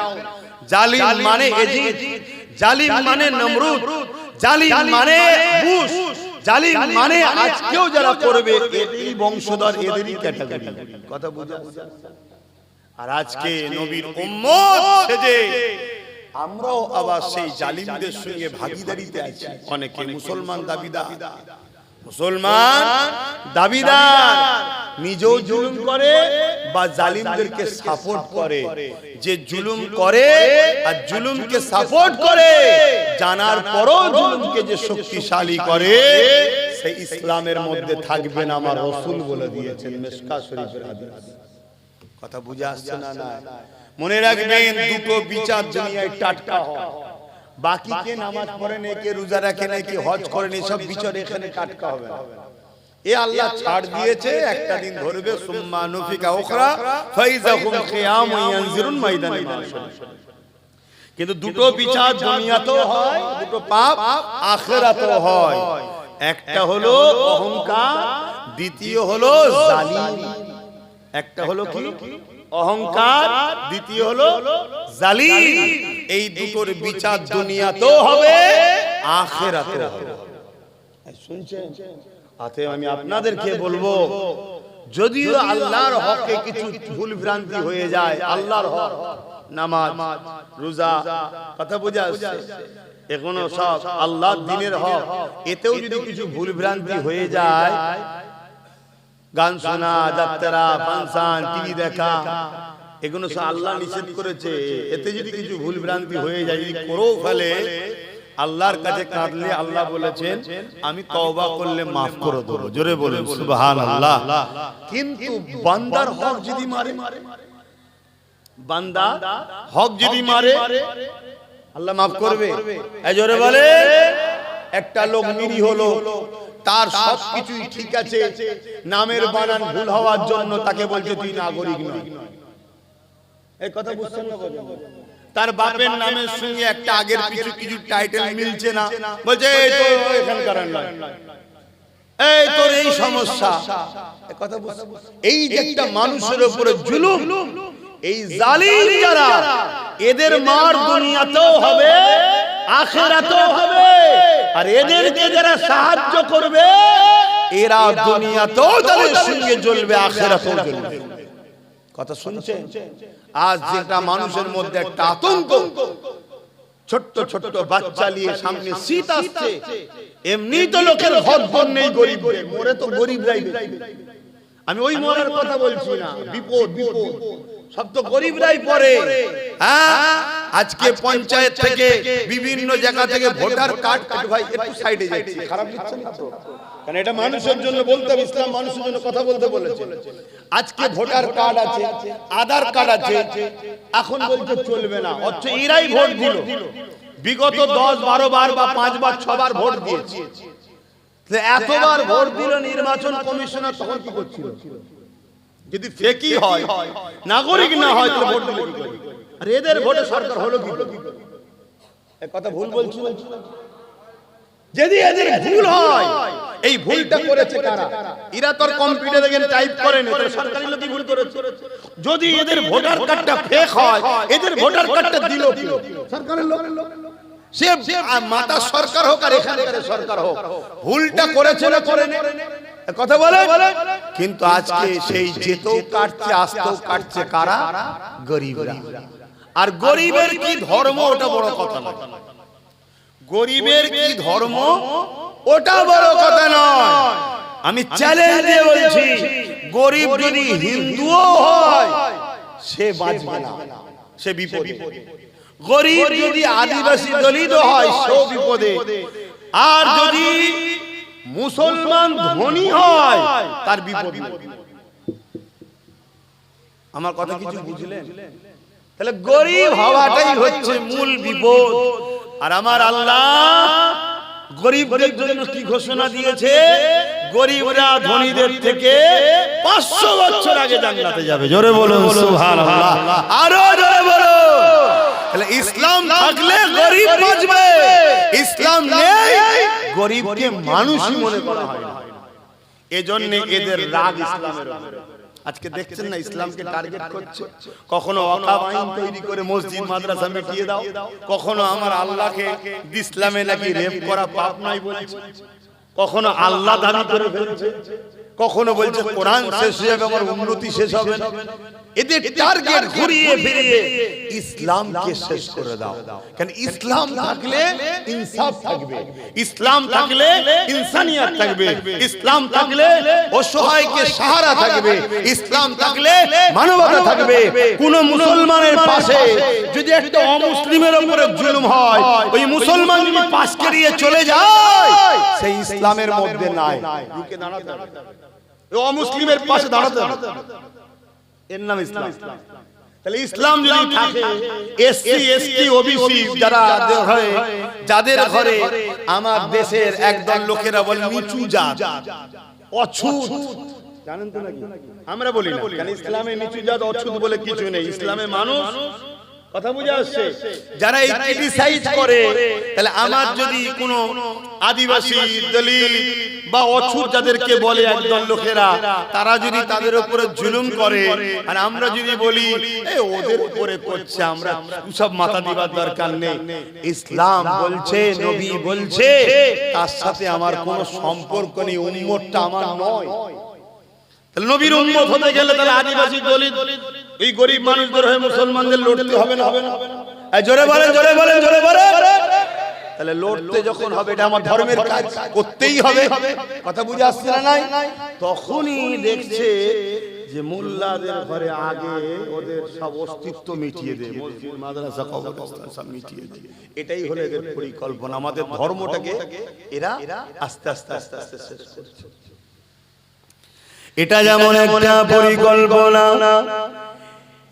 জালিম মানে এজিদ, জালিম মানে নমরুদ, জালিম মানে বুশ, জালিম মানে আজকেও যারা করবে এদেরই বংশধর, এদেরই ক্যাটাগরি। কথা বুঝা? আর আজকে নবীর উম্মত সেজে আমরাও আবার সেই জালিমদের সঙ্গে ভাগীদারিতে আছি। অনেকে মুসলমান দাবিদার, মুসলমান দাবিদার, নিজেও জুলুম করে বা জালিমদেরকে সাপোর্ট করে। যে জুলুম করে আর জুলুমকে সাপোর্ট করে, জানার পরও জুলুমকে যে শক্তিশালী করে, সে ইসলামের মধ্যে থাকবে না, আমার রাসূল বলে দিয়েছেন মিশকাত শরীফের হাদিস। কথা বুঝে আসছে না? না, মনে রাখবেন দুটো বিচার দুনিয়ায় টাটকা হয়, বাকি কে নামাজ পড়ে না, কে রোজা রাখে না, কে হজ করে না, সব বিচার এখানে টাটকা হবে না। এ আল্লাহ ছাড় দিয়েছে, একটা দিন ধরবে, সুম্মা নুফিকা উখরা ফাইজাহুম কিয়াম ইয়ানজিরুন ময়দানে মাশর। কিন্তু দুটো বিচার দুনিয়াতেও হয়, দুটো পাপ আখিরাতেও হয়। একটা হলো অহংকার, দ্বিতীয় হলো জালিম। একটা হলো কি? অহংকার, দ্বিতীয় হলো জালিম। এই দুটোর বিচার দুনিয়াতেও হবে, আখিরাতেও হবে। শুনছেন? অতএব আমি আপনাদেরকে বলবো, যদিও আল্লাহর হকে কিছু ভুল ভ্রান্তি হয়ে যায়, আল্লাহর হক, নামাজ, রোজা, কথা বুঝা আসছে, এগুলো সব আল্লাহর দ্বীনের হক, এতেও যদি কিছু ভুল ভ্রান্তি হয়ে যায়, গান শোনা, যাত্রা, ফাংশন, টিভি দেখা, এগুলো সব আল্লাহ নিষেধ করেছে। এতে যদি কিছু ভুল ভ্রান্তি হয়ে যায়, যদি করেও ফেলে, আল্লাহর কাছে কাঁদলে আল্লাহ বলেছেন আমি তওবা করলে মাফ করে দেব। জোরে বলেন সুবহানাল্লাহ। কিন্তু বান্দার হক যদি মারে, বান্দা হক যদি মারে, আল্লাহ মাফ করবে? এই জোরে বলে। একটা লোক নিরীহ লোক, তার সবকিছুই ঠিক আছে, নামের বানান ভুল হওয়ার জন্য তাকে বলছে তুই নাগরিক নয়। এই কথা বুঝছেন না? তার বাপের নামের সঙ্গে একটা আগের পিছু কিছু টাইটেল মিলছে না, বলছে এই তো এখানকার নয়, এই তোর এই সমস্যা। এই কথা বুঝছেন? এই যে একটা মানুষের উপরে জুলুম, এই জালিম যারা, এদের মার দুনিয়াতেও হবে, আখিরাতেও হবে। আর এদেরকে যারা সাহায্য করবে, এরা দুনিয়াতেও তাদের সঙ্গে জ্বলবে, আখিরাতেও জ্বলবে। কথা শুনছেন? আজ যেটা মানুষের মধ্যে একটা আতঙ্ক, ছোট্ট ছোট্ট বাচ্চা নিয়ে সামনে শীত আসছে, এমনি তো লোকের ঘর ঘর নেই, গরিব মরে তো গরিবরাই। আমি ওই মরার কথা বলছি না, বিপদ বিপদ সব তো গরিবরাই পড়ে। হ্যাঁ, আজকে পঞ্চায়েত থেকে বিভিন্ন জায়গা থেকে ভোটার কার্ড, ভাই একটু সাইডে যাচ্ছি, খারাপ লাগছে না তো? কারণ এটা মানুষের জন্য বলতে, ইসলাম মানুষের জন্য কথা বলতে বলেছে। আজকে ভোটার কার্ড আছে, আধার কার্ড আছে, এখন বলতে চলবে না, অথচ এরাই ভোট দিল। বিগত 10-12 বার বা 5 বার 6 বার ভোট দিয়েছে। এতবার ভোট দিল নির্বাচন কমিশনার, তখন কি করছিল? যদি ফেকি হয়, নাগরিক না হয়, তাহলে ভোট দিল কি করে? আর এদের ভোটে সরকার হলো কি? এই কথা ভুল বলছি? যদি এদের ভুল হয়, এই ভুলটা করেছে কারা? এরা তো কম্পিউটারে গিয়ে টাইপ করে না, তাহলে সরকারি লোক কি ভুল করেছে? যদি এদের ভোটার কার্ডটা ফেক হয়, এদের ভোটার কার্ডটা দিল কি? সরকারের লোক। সে মাতা সরকার হোক আর এখানকার সরকার হোক, ভুলটা করেছে না করে না? কথা বলে। কিন্তু আজকে সেই যেতেও কাটছে, আসতেও কাটছে কারা? গরিবরা। আর গরিবের কি ধর্ম, ওটা বড় কথা নয়। গরিবের কি ধর্ম, ওটা বড় কথা নয়। আমি চ্যালেঞ্জ দিয়ে বলছি, গরিব যদি হিন্দুও হয়, সে বাঁচবে না, সে বিপদে। গরিব যদি আদিবাসী দলিত হয়, সেও বিপদে। আর যদি মুসলমান ধনী হয় তার বিপদ নাই। আমার কথা কিছু বুঝলেন? তাহলে গরিব হওয়াটাই হচ্ছে মূল বিপদ। আর আমার আল্লাহ গরিবদের জন্য কি ঘোষণা দিয়েছে? গরিবরা ধনীদের থেকে 500 বছর আগে জান্নাতে যাবে। জোরে বলুন সুবহানাল্লাহ, আরো জোরে বলুন। তাহলে ইসলাম থাকলে গরিব বাঁচবে, ইসলাম নেই গরিবকে মানুষই মনে করা হয় না। এজন্য এদের রাগ ইসলামের উপরে। আজকে দেখছেন না ইসলামকে টার্গেট করছে, কখনো ওয়াকফ আইন তৈরি করে মসজিদ মাদ্রাসা মিটিয়ে দাও, কখনো আমার আল্লাহকে ইসলামে নাকি রেপ করা পাপ নাই বলছে, কখনো আল্লাহ দাবি করে ফেলছে, কখনো বলছে কোরআন শেষ হয়ে যাবে আমার উন্নতি শেষ হবে না। এদের টার্গেট ঘুরিয়ে ফিরিয়ে ইসলামকে শেষ করে দাও। কারণ ইসলাম থাকলে ইনসাফ থাকবে, ইসলাম থাকলে ইনসানিয়ত থাকবে, ইসলাম থাকলে অসহায়কে সাহারা থাকবে, ইসলাম থাকলে মানবতা থাকবে। কোন মুসলমানের পাশে যদি একটা অমুসলিমের উপরে জুলুম হয়, ওই মুসলমান যদি পাশ করিয়ে চলে যায়, সেই ইসলামের মধ্যে নাই। রুকে দাঁড়াতে হবে, ওই অমুসলিমের পাশে দাঁড়াতে হবে, এর নাম ইসলাম। তাহলে ইসলাম যদি থাকে, এসসি এসটি ওবিসি যারা হয়, যাদের ঘরে আমার দেশের একদল লোকেরা বলে নিচু জাত, অছুত, জানেন তো নাকি? আমরা বলি না, কারণ ইসলামে নিচু জাত অছুত বলে কিছু নেই। ইসলামে মানুষ, কথা বুঝে আসছে? যারা এই ক্রিটিসাইজ করে, তাহলে আমার যদি কোনো আদিবাসী দলিল বা অছুত যাদেরকে বলে একদল লোকেরা, তারা যদি তাদের উপরে জুলুম করে, আর আমরা যদি বলি এই ওদের উপরে করছে, আমরা সব মাথা দিবার দরকার নেই। ইসলাম বলছে, নবী বলছে, তার সাথে আমার কোনো সম্পর্ক নেই, উম্মতটা আমার নয়। তাহলে নবীর উম্মত হতে গেলে তাহলে আদিবাসী দলিত এই গরিব মানুষদের হয়ে মুসলমানদের লড়তে হবে না? হবে না? জোরে বলেন, জোরে বলেন, জোরে বলেন। তাহলে লড়তে যখন হবে, এটা আমার ধর্মের কাজ, করতেই হবে। কথা বুঝে আসছে না? নাই তখনই দেখছে যে মোল্লাদের ঘরে আগে ওদের সব অস্তিত্ব মিটিয়ে দেয়, মসজিদ মাদ্রাসা কবরস্থান সব মিটিয়ে দেয়। এটাই হলো এদের পরিকল্পনা। আমাদের ধর্মটাকে এরা আস্তে আস্তে আস্তে আস্তে শেষ করছে। এটা যেমন একটা পরিকল্পনা,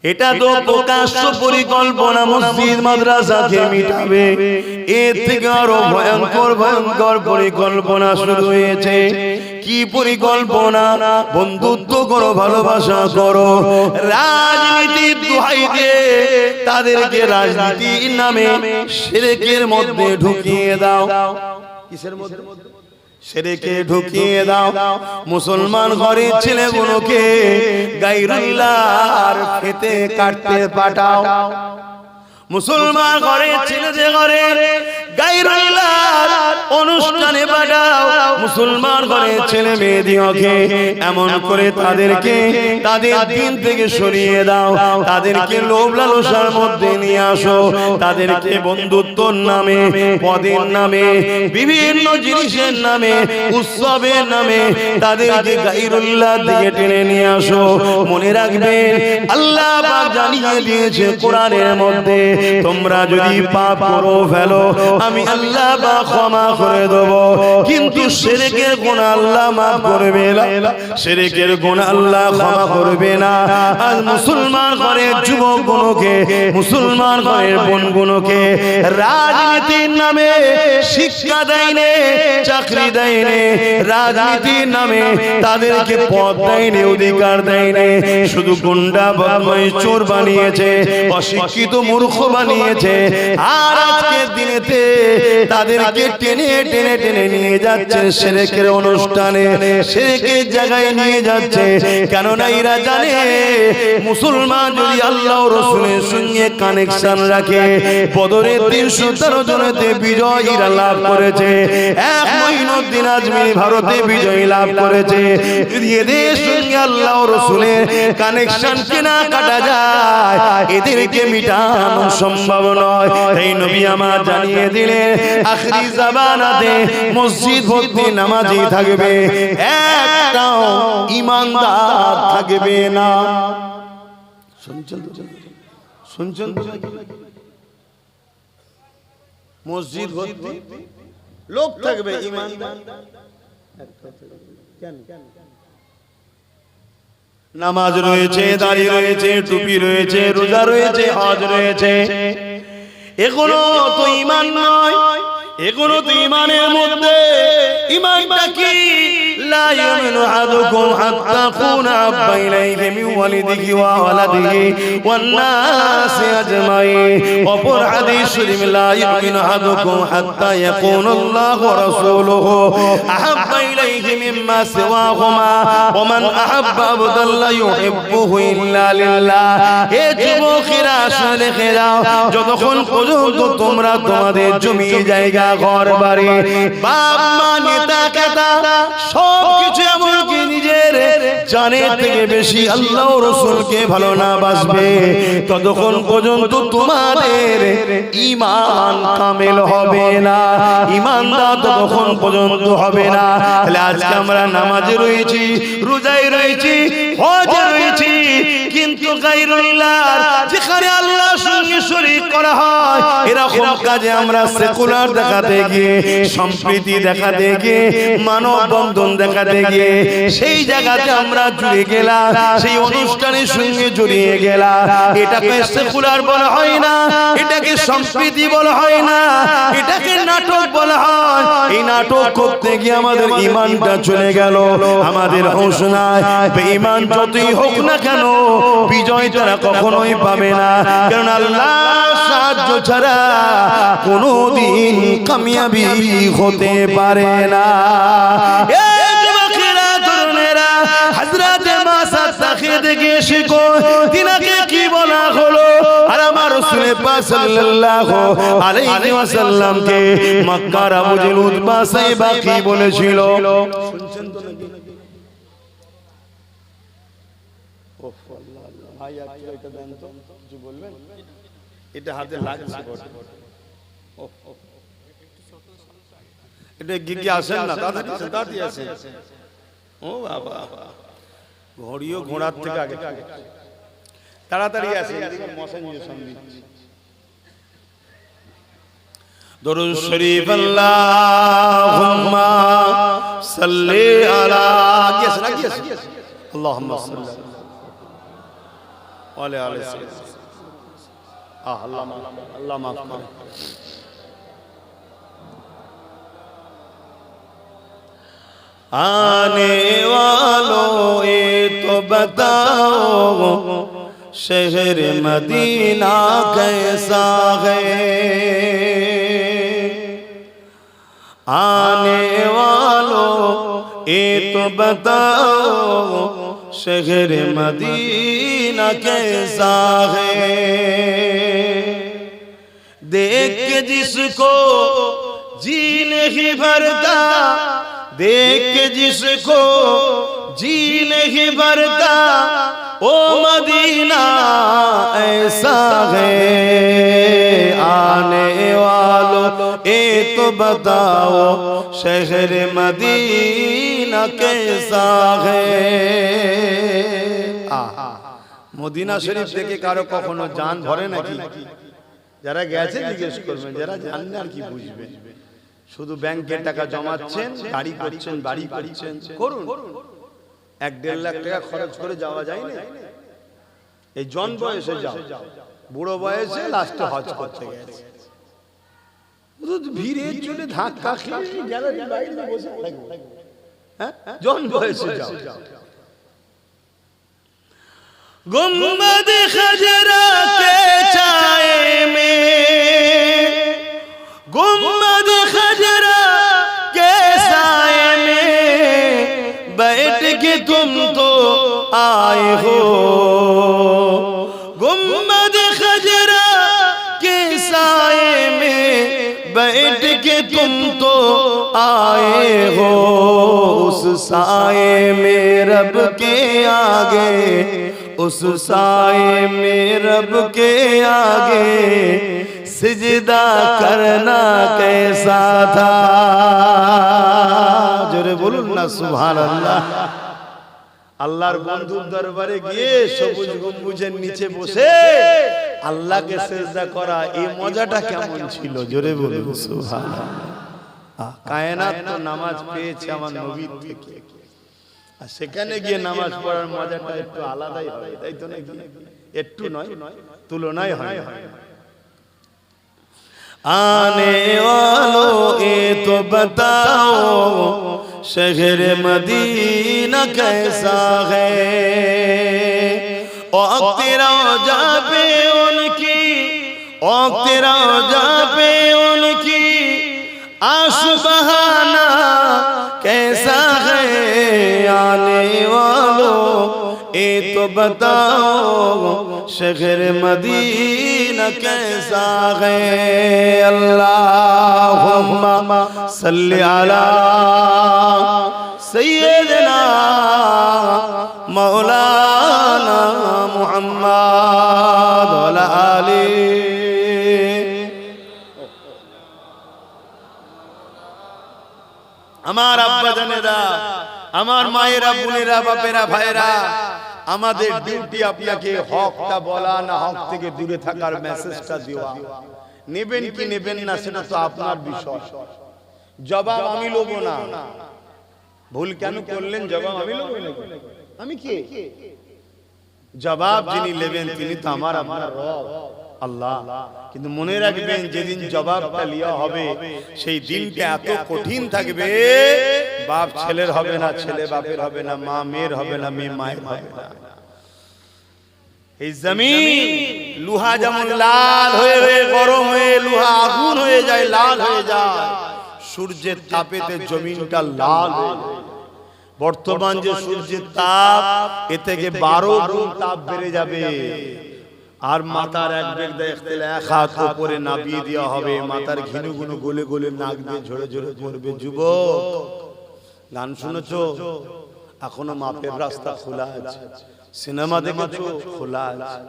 এটা তো প্রকাশ্য পরিকল্পনা, মসজিদ মাদ্রাসাকে মিটাবে। এর থেকে আরো ভয়ঙ্কর ভয়ঙ্কর পরিকল্পনা শুরু হয়েছে। কি পরিকল্পনা? বন্ধুত্ব করো, ভালোবাসা করো, রাজনীতির দোহাই দিয়ে তাদেরকে রাজনীতির নামে শিরকের মধ্যে ঢুকিয়ে দাও। কিসের মধ্যে? শিরকে ঢুকিয়ে দাও। মুসলমান ঘরের ছেলেগুলোকে গায়রুল্লাহর খেতে কাটতে পাঠাও। মুসলমান ঘরের ছেলেদের ঘরে গায়রুল্লাহর অনুষ্ঠানে পাঠাও। মুসলমান ঘরের ছেলে মেয়েদিওকে এমন করে তাদেরকে তাদের দিন থেকে সরিয়ে দাও, তাদেরকে লোভ লালসার মধ্যে নিয়ে আসো, তাদেরকে বন্ধুত্বর নামে, পদের নামে, বিভিন্ন জিনিসের নামে, উৎসবের নামে তাদেরকে গায়রুল্লাহ দিকে টেনে নিয়ে আসো। মনে রাখবেন, আল্লাহ পাক জানিয়ে দিয়েছে কোরআনের মধ্যে, তোমরা যদি পাপ করো ফেলো, আমি আল্লাহ পাক ক্ষমা করে দেব, কিন্তু শিরকের গুনাহ আল্লাহ মাফ করবে না, শিরকের গুনাহ আল্লাহ ক্ষমা করবে না। আর মুসলমান ঘরের যুবকগুলোকে, মুসলমান ঘরের বোনগুলোকে রাজনীতির নামে শিক্ষা দেয় নে, চাকরি দেয় নে, রাজনীতির নামে তাদেরকে পদ দেয় নে, অধিকার দেয় নে, শুধু গুন্ডা বদমাইশ চোর বানিয়েছে, অশিক্ষিত মূর্খ বানিয়েছে। আর আজকের দিনেতে তাদেরকে টেনে টেনে টেনে নিয়ে যাচ্ছে শিরকের অনুষ্ঠানে, শিরকের জায়গায় নিয়ে যাচ্ছে। কেননা এরা জানে মুসলমান যদি আল্লাহ ও রাসূলের সঙ্গে কানেকশন রাখে, বদরের 313 জনেতে বিজয় এরা লাভ করেছে, এক মঈনুদ্দিন আজমিরি ভারতে বিজয় লাভ করেছে। যদি এদের সঙ্গে আল্লাহ ও রাসূলের কানেকশন কেনা কাটা যায়, এদেরকে মিটানো সম্ভব নয়। এই নবী আমার জানিয়ে দিলেন, আখিরি জামানাতে মসজিদ ভর্তি নামাজি থাকবে, একটাও ঈমানদার থাকবে না। শুনছেন তো? শুনছেন তো? মসজিদ ভর্তি লোক থাকবে, ঈমানদার নামাজ রয়েছে, দাড়ি রয়েছে, টুপি রয়েছে, রোজা রয়েছে, হজ রয়েছে, এগুলো তো ঈমান নয়, এগুলো তো ঈমানের মধ্যে। ঈমানটা কি? লা ইউমিনু আহাদুকুম হাত্তা কুনা আহাব্বা ইলাইহি মিন ওয়ালিদিহি ওয়া ওয়ালাদিহি ওয়ান নাসি আজমাইন। অপর হাদিস শরীফ, লা ইউমিনু আহাদুকুম হাত্তা ইয়াকুনা আল্লাহু ওয়া রাসূলুহু আহাব্বা ইলাইহি মিম্মা সিওয়াহুমা ওয়া মান আহাব্বা আবদান লা ইউহিব্বুহু ইল্লা লিল্লাহ। হে যুবকেরা, শুনে রেখে যাও, যতক্ষণ পর্যন্ত তোমরা তোমাদের জমি জায়গা, ঘর বাড়ি, বাপ মা, নেতা কেতা সবকিছু এমনকি নিজের জানের থেকে বেশি আল্লাহ রাসূলকে ভালো না বাসবে, ততক্ষণ পর্যন্ত তোমাদের ঈমান কামেল হবে না, ঈমানদার ততক্ষণ পর্যন্ত হবে না। তাহলে আজকে আমরা নামাজে রয়েছি, রোজায় রয়েছি, হজে রয়েছি, কিন্তু গায়রুল্লাহ, যেখানে আল্লাহর সঙ্গে শরীক করা হয়, এরকম কাজে আমরা সেকুলার দেখাতে গিয়ে, সম্প্রীতি দেখাতে গিয়ে, মানব বন্ধন দেখাতে গিয়ে সেই জায়গাতে আমরা জুড়ে গেলাম, সেই অনুষ্ঠানের সঙ্গে জড়িয়ে গেলাম। এটাকে সেকুলার বলা হয় না, এটাকে সম্প্রীতি বলা হয় না, এটাকে নাটক বলা হয়। এই নাটক করতে গিয়ে আমাদের ঈমানটা চলে গেল, আমাদের হোশ নাই। বেঈমান যতই হোক না কেন, বিজয় তারা কখনোই পাবে না, কারণ আল্লাহ সাহায্য ছাড়া কোনোদিন কামিয়াবি হতে পারে না। এই যুবকেরা, তরুণেরা, হযরত মাসাদ তাখিদ গিয়ে শিখো তিনাকে কি বলা হলো। আর আমার রাসূল পাক সাল্লাল্লাহু আলাইহি ওয়াসাল্লামকে মক্কার আবু জেহেল, উতবা, সাইবা কি বলেছিল শুনছেন তো নাকি? ভাই আপনি এটা দেন তো, কিছু বলবেন? এটা হাতে লাগছে বটে। এটা গিয়ে আসেন না, তাড়াতাড়ি আসেন। ও বাবা, ঘড়িও ঘোড়ার থেকে আগে, তাড়াতাড়ি আসেন, মশা ইনজেকশন দিচ্ছি। দরুদ শরীফ, আল্লাহুম্মা সাল্লি আলা, আল্লাহুম্মা সাল্লি আলা আলি সাইয়্যিদিনা। আল্লাহ মাফ করে। आने वालों ये तो बताओ शहर मदीना कैसा है। आने वालों ये तो बताओ शहर मदीना कैसा है। देख के जिसको जी नहीं भरता, देख के जिसको जी नहीं भरता, ओ मदीना ऐसा है। आने वालों ये तो बताओ शहर मदीना कैसा है। মদিনা শরীফ থেকে কারো কখনো জান ধরে নাকি? যারা গেছে জিজ্ঞেস করবেন, যারা জানেন আর কি বুঝবেন। শুধু ব্যাংকে টাকা জমাচ্ছেন, গাড়ি করছেন, বাড়ি করছেন, করুন। 1-1.5 লাখ টাকা খরচ করে যাওয়া যায় না? এই জন বয়সে যাও, বুড়ো বয়সে লাস্টে হজ করতে গেছে, ভিড়ে চলে ধাক্কা খেয়ে গ্যালারি বাইরে বসে থাকবে। হ্যাঁ, জন বয়সে যাও। गुंबद खजरा के छाए में, गुंबद खजरा के साए में बैठ के तुम तो आए हो। गुंबद खजरा के साए में बैठ के तुम तो आए हो। उस साए में रब के आगे, उस साए में रब के आगे सिजदा करना कैसा था। जोरे बोलুন না সুবহানাল্লাহ। আল্লাহর বন্ধুর দরবারে গিয়ে সবুজ গম্বুজের নিচে বসে আল্লাহকে সিজদা করা, এই মজাটা কেমন ছিল? জোরে বলুন সুবহানাল্লাহ। কায়নাত তো নামাজ পেয়েছে আমার নবীর থেকে, আর সেখানে গিয়ে নামাজ পড়ার মজাটা একটু আলাদাই হয়, তাই তো নাকি? একটু নয়, তুলনায় হয়। आने वालों ये तो बताओ शहर मदीना कैसा है, और तेरा जा पे उनकी, और तेरा जा पे उनकी आंसू बहाना कैसा है। आने वालों ये तो बताओ शहर मदीना कैसा है। अल्लाहुम्मा सल्ली अला सय्यिदना मौलाना मुहम्मद व अला आली। আমার আব্বা জানেরা, আমার মায়েরা, বোনেরা, বাপেরা, ভাইরা, আমাদের ডিউটি আপনাকে হকটা বলা, না হক থেকে দূরে থাকার মেসেজটা দেওয়া। নেবেন কি নেবেন না সেটা তো আপনার বিষয়, জবাব আমি লব না। ভুল কেন করলেন? জবাব আমি লব না। আমি কে? জবাব যিনি নেবেন তিনি তো আমার আপনার রব আল্লাহ। কিন্তু মনে রাখবেন, যেদিন জবাবটা লিয়া হবে সেই দিনটা এত কঠিন থাকবে, বাপ ছেলের হবে না, ছেলে বাপের হবে না, মা মেয়ের হবে না, মেয়ে মায়ের হবে না। এই জমিন লোহা যেমন লাল হয়ে হয়ে গরম হয়ে, লোহা আগুন হয়ে যায়, লাল হয়ে যায়, সূর্যের তাপেতে জমিনটা লাল হয়ে যায়। বর্তমান যে সূর্যের তাপ, এ থেকে 12 গুণ তাপ বেড়ে যাবে। আর মাথার এক বেগ দেখতে এক হাত উপরে নামিয়ে দেওয়া হবে, মাথার ঘিনু গুনু গলে গলে নাক দিয়ে ঝরে ঝরে পড়বে। যুবক, গান শুনেছো? এখনো মাপের রাস্তা খোলা আছে। সিনেমা দেখেছো? খোলা আছে।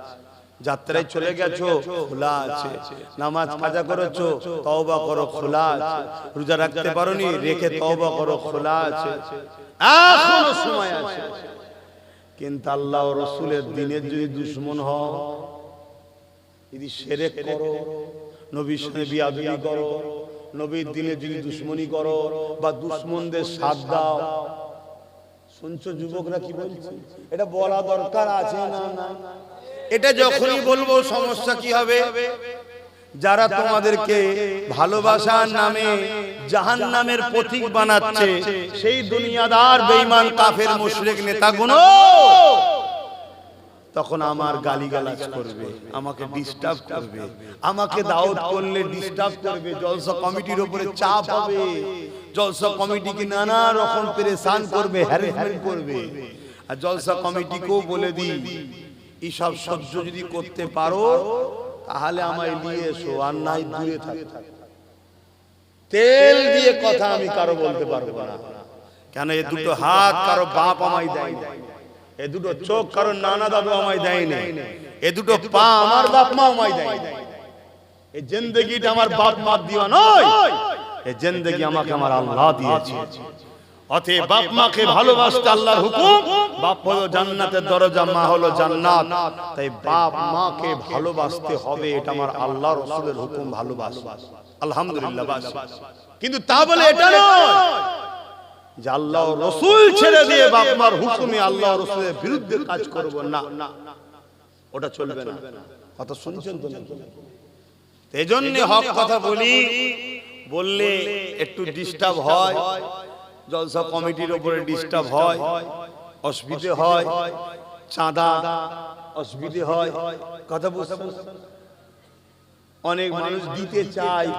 যাত্রায় চলে গেছো? খোলা আছে। নামাজ কাজা করেছো? তওবা করো, খোলা আছে। রোজা রাখতে পারোনি? রেখে তওবা করো, খোলা আছে। এখনো সময় আছে। কিন্তু আল্লাহ ও রাসূলের দ্বীনের যদি দুশমন হও, যদি শিরক করো, নবীর সাথে বিয়াদবি করো, নবীর দ্বীনে যদি দুশমনি করো, বা দুশমনদের সাথ দাও। শুনছো যুবকরা কি বলছে? এটা বলা দরকার আছে না? এটা যখনই বলবো সমস্যা কি হবে? যারা তোমাদেরকে ভালোবাসার নামে জাহান্নামের পথিক বানাচ্ছে, সেই দুনিয়াদার বেঈমান কাফের মুশরিক নেতাগুলো তখন আমার গালিগালাজ করবে, আমাকে ডিস্টার্ব করবে, আমাকে দাওয়াত করলে ডিস্টার্ব করবে। জলসা কমিটির উপরে চাপ হবে, জলসা কমিটিকে নানা রকম পেরেশান করবে, হ্যারাসমেন্ট করবে। আর জলসা কমিটিকেও বলে দিই, এইসব সহ্য যদি করতে পারো তাহলে আমায় নিয়ে এসো, আর নাই দূরে থাকো। তেল দিয়ে কথা আমি কারো বলতে পারবো না। কেন? এ দুটো হাত কারো বাপ আমায় দেয় না, এ দুটো চোখ কারো নানা দাদু আমায় দেয় না, এ দুটো পা আমার বাপ মা আমায় দেয় না। এই জিন্দেগিটা আমার বাপ মা দিওয়া নয়, এই জিন্দেগি আমাকে আমার আল্লাহ দিয়েছে। অতএব বাপ মাকে ভালোবাসতে আল্লাহর হুকুম। বাপ হলো জান্নাতের দরজা, মা হলো জান্নাত। তাই বাপ মাকে ভালোবাসতে হবে, এটা আমার আল্লাহ রাসূলের হুকুম। ভালোবাসো, আলহামদুলিল্লাহ। কিন্তু তা বলে এটা নয় যে আল্লাহ রাসূল ছেড়ে দিয়ে বাপ মার হুকুমে আল্লাহ রাসূলের বিরুদ্ধে কাজ করব না, ওটা চলবে না। কথা শুনছেন তো? এজন্য হক কথা বলি, বললে একটু ডিস্টার্ব হয়, জলসা কমিটির উপরে ডিস্টার্ব হয়, অসুবিধে হয়, চাঁদা অসুবিধে হয়। কথা বুঝতে? অনেক মানুষ দিতে চায়,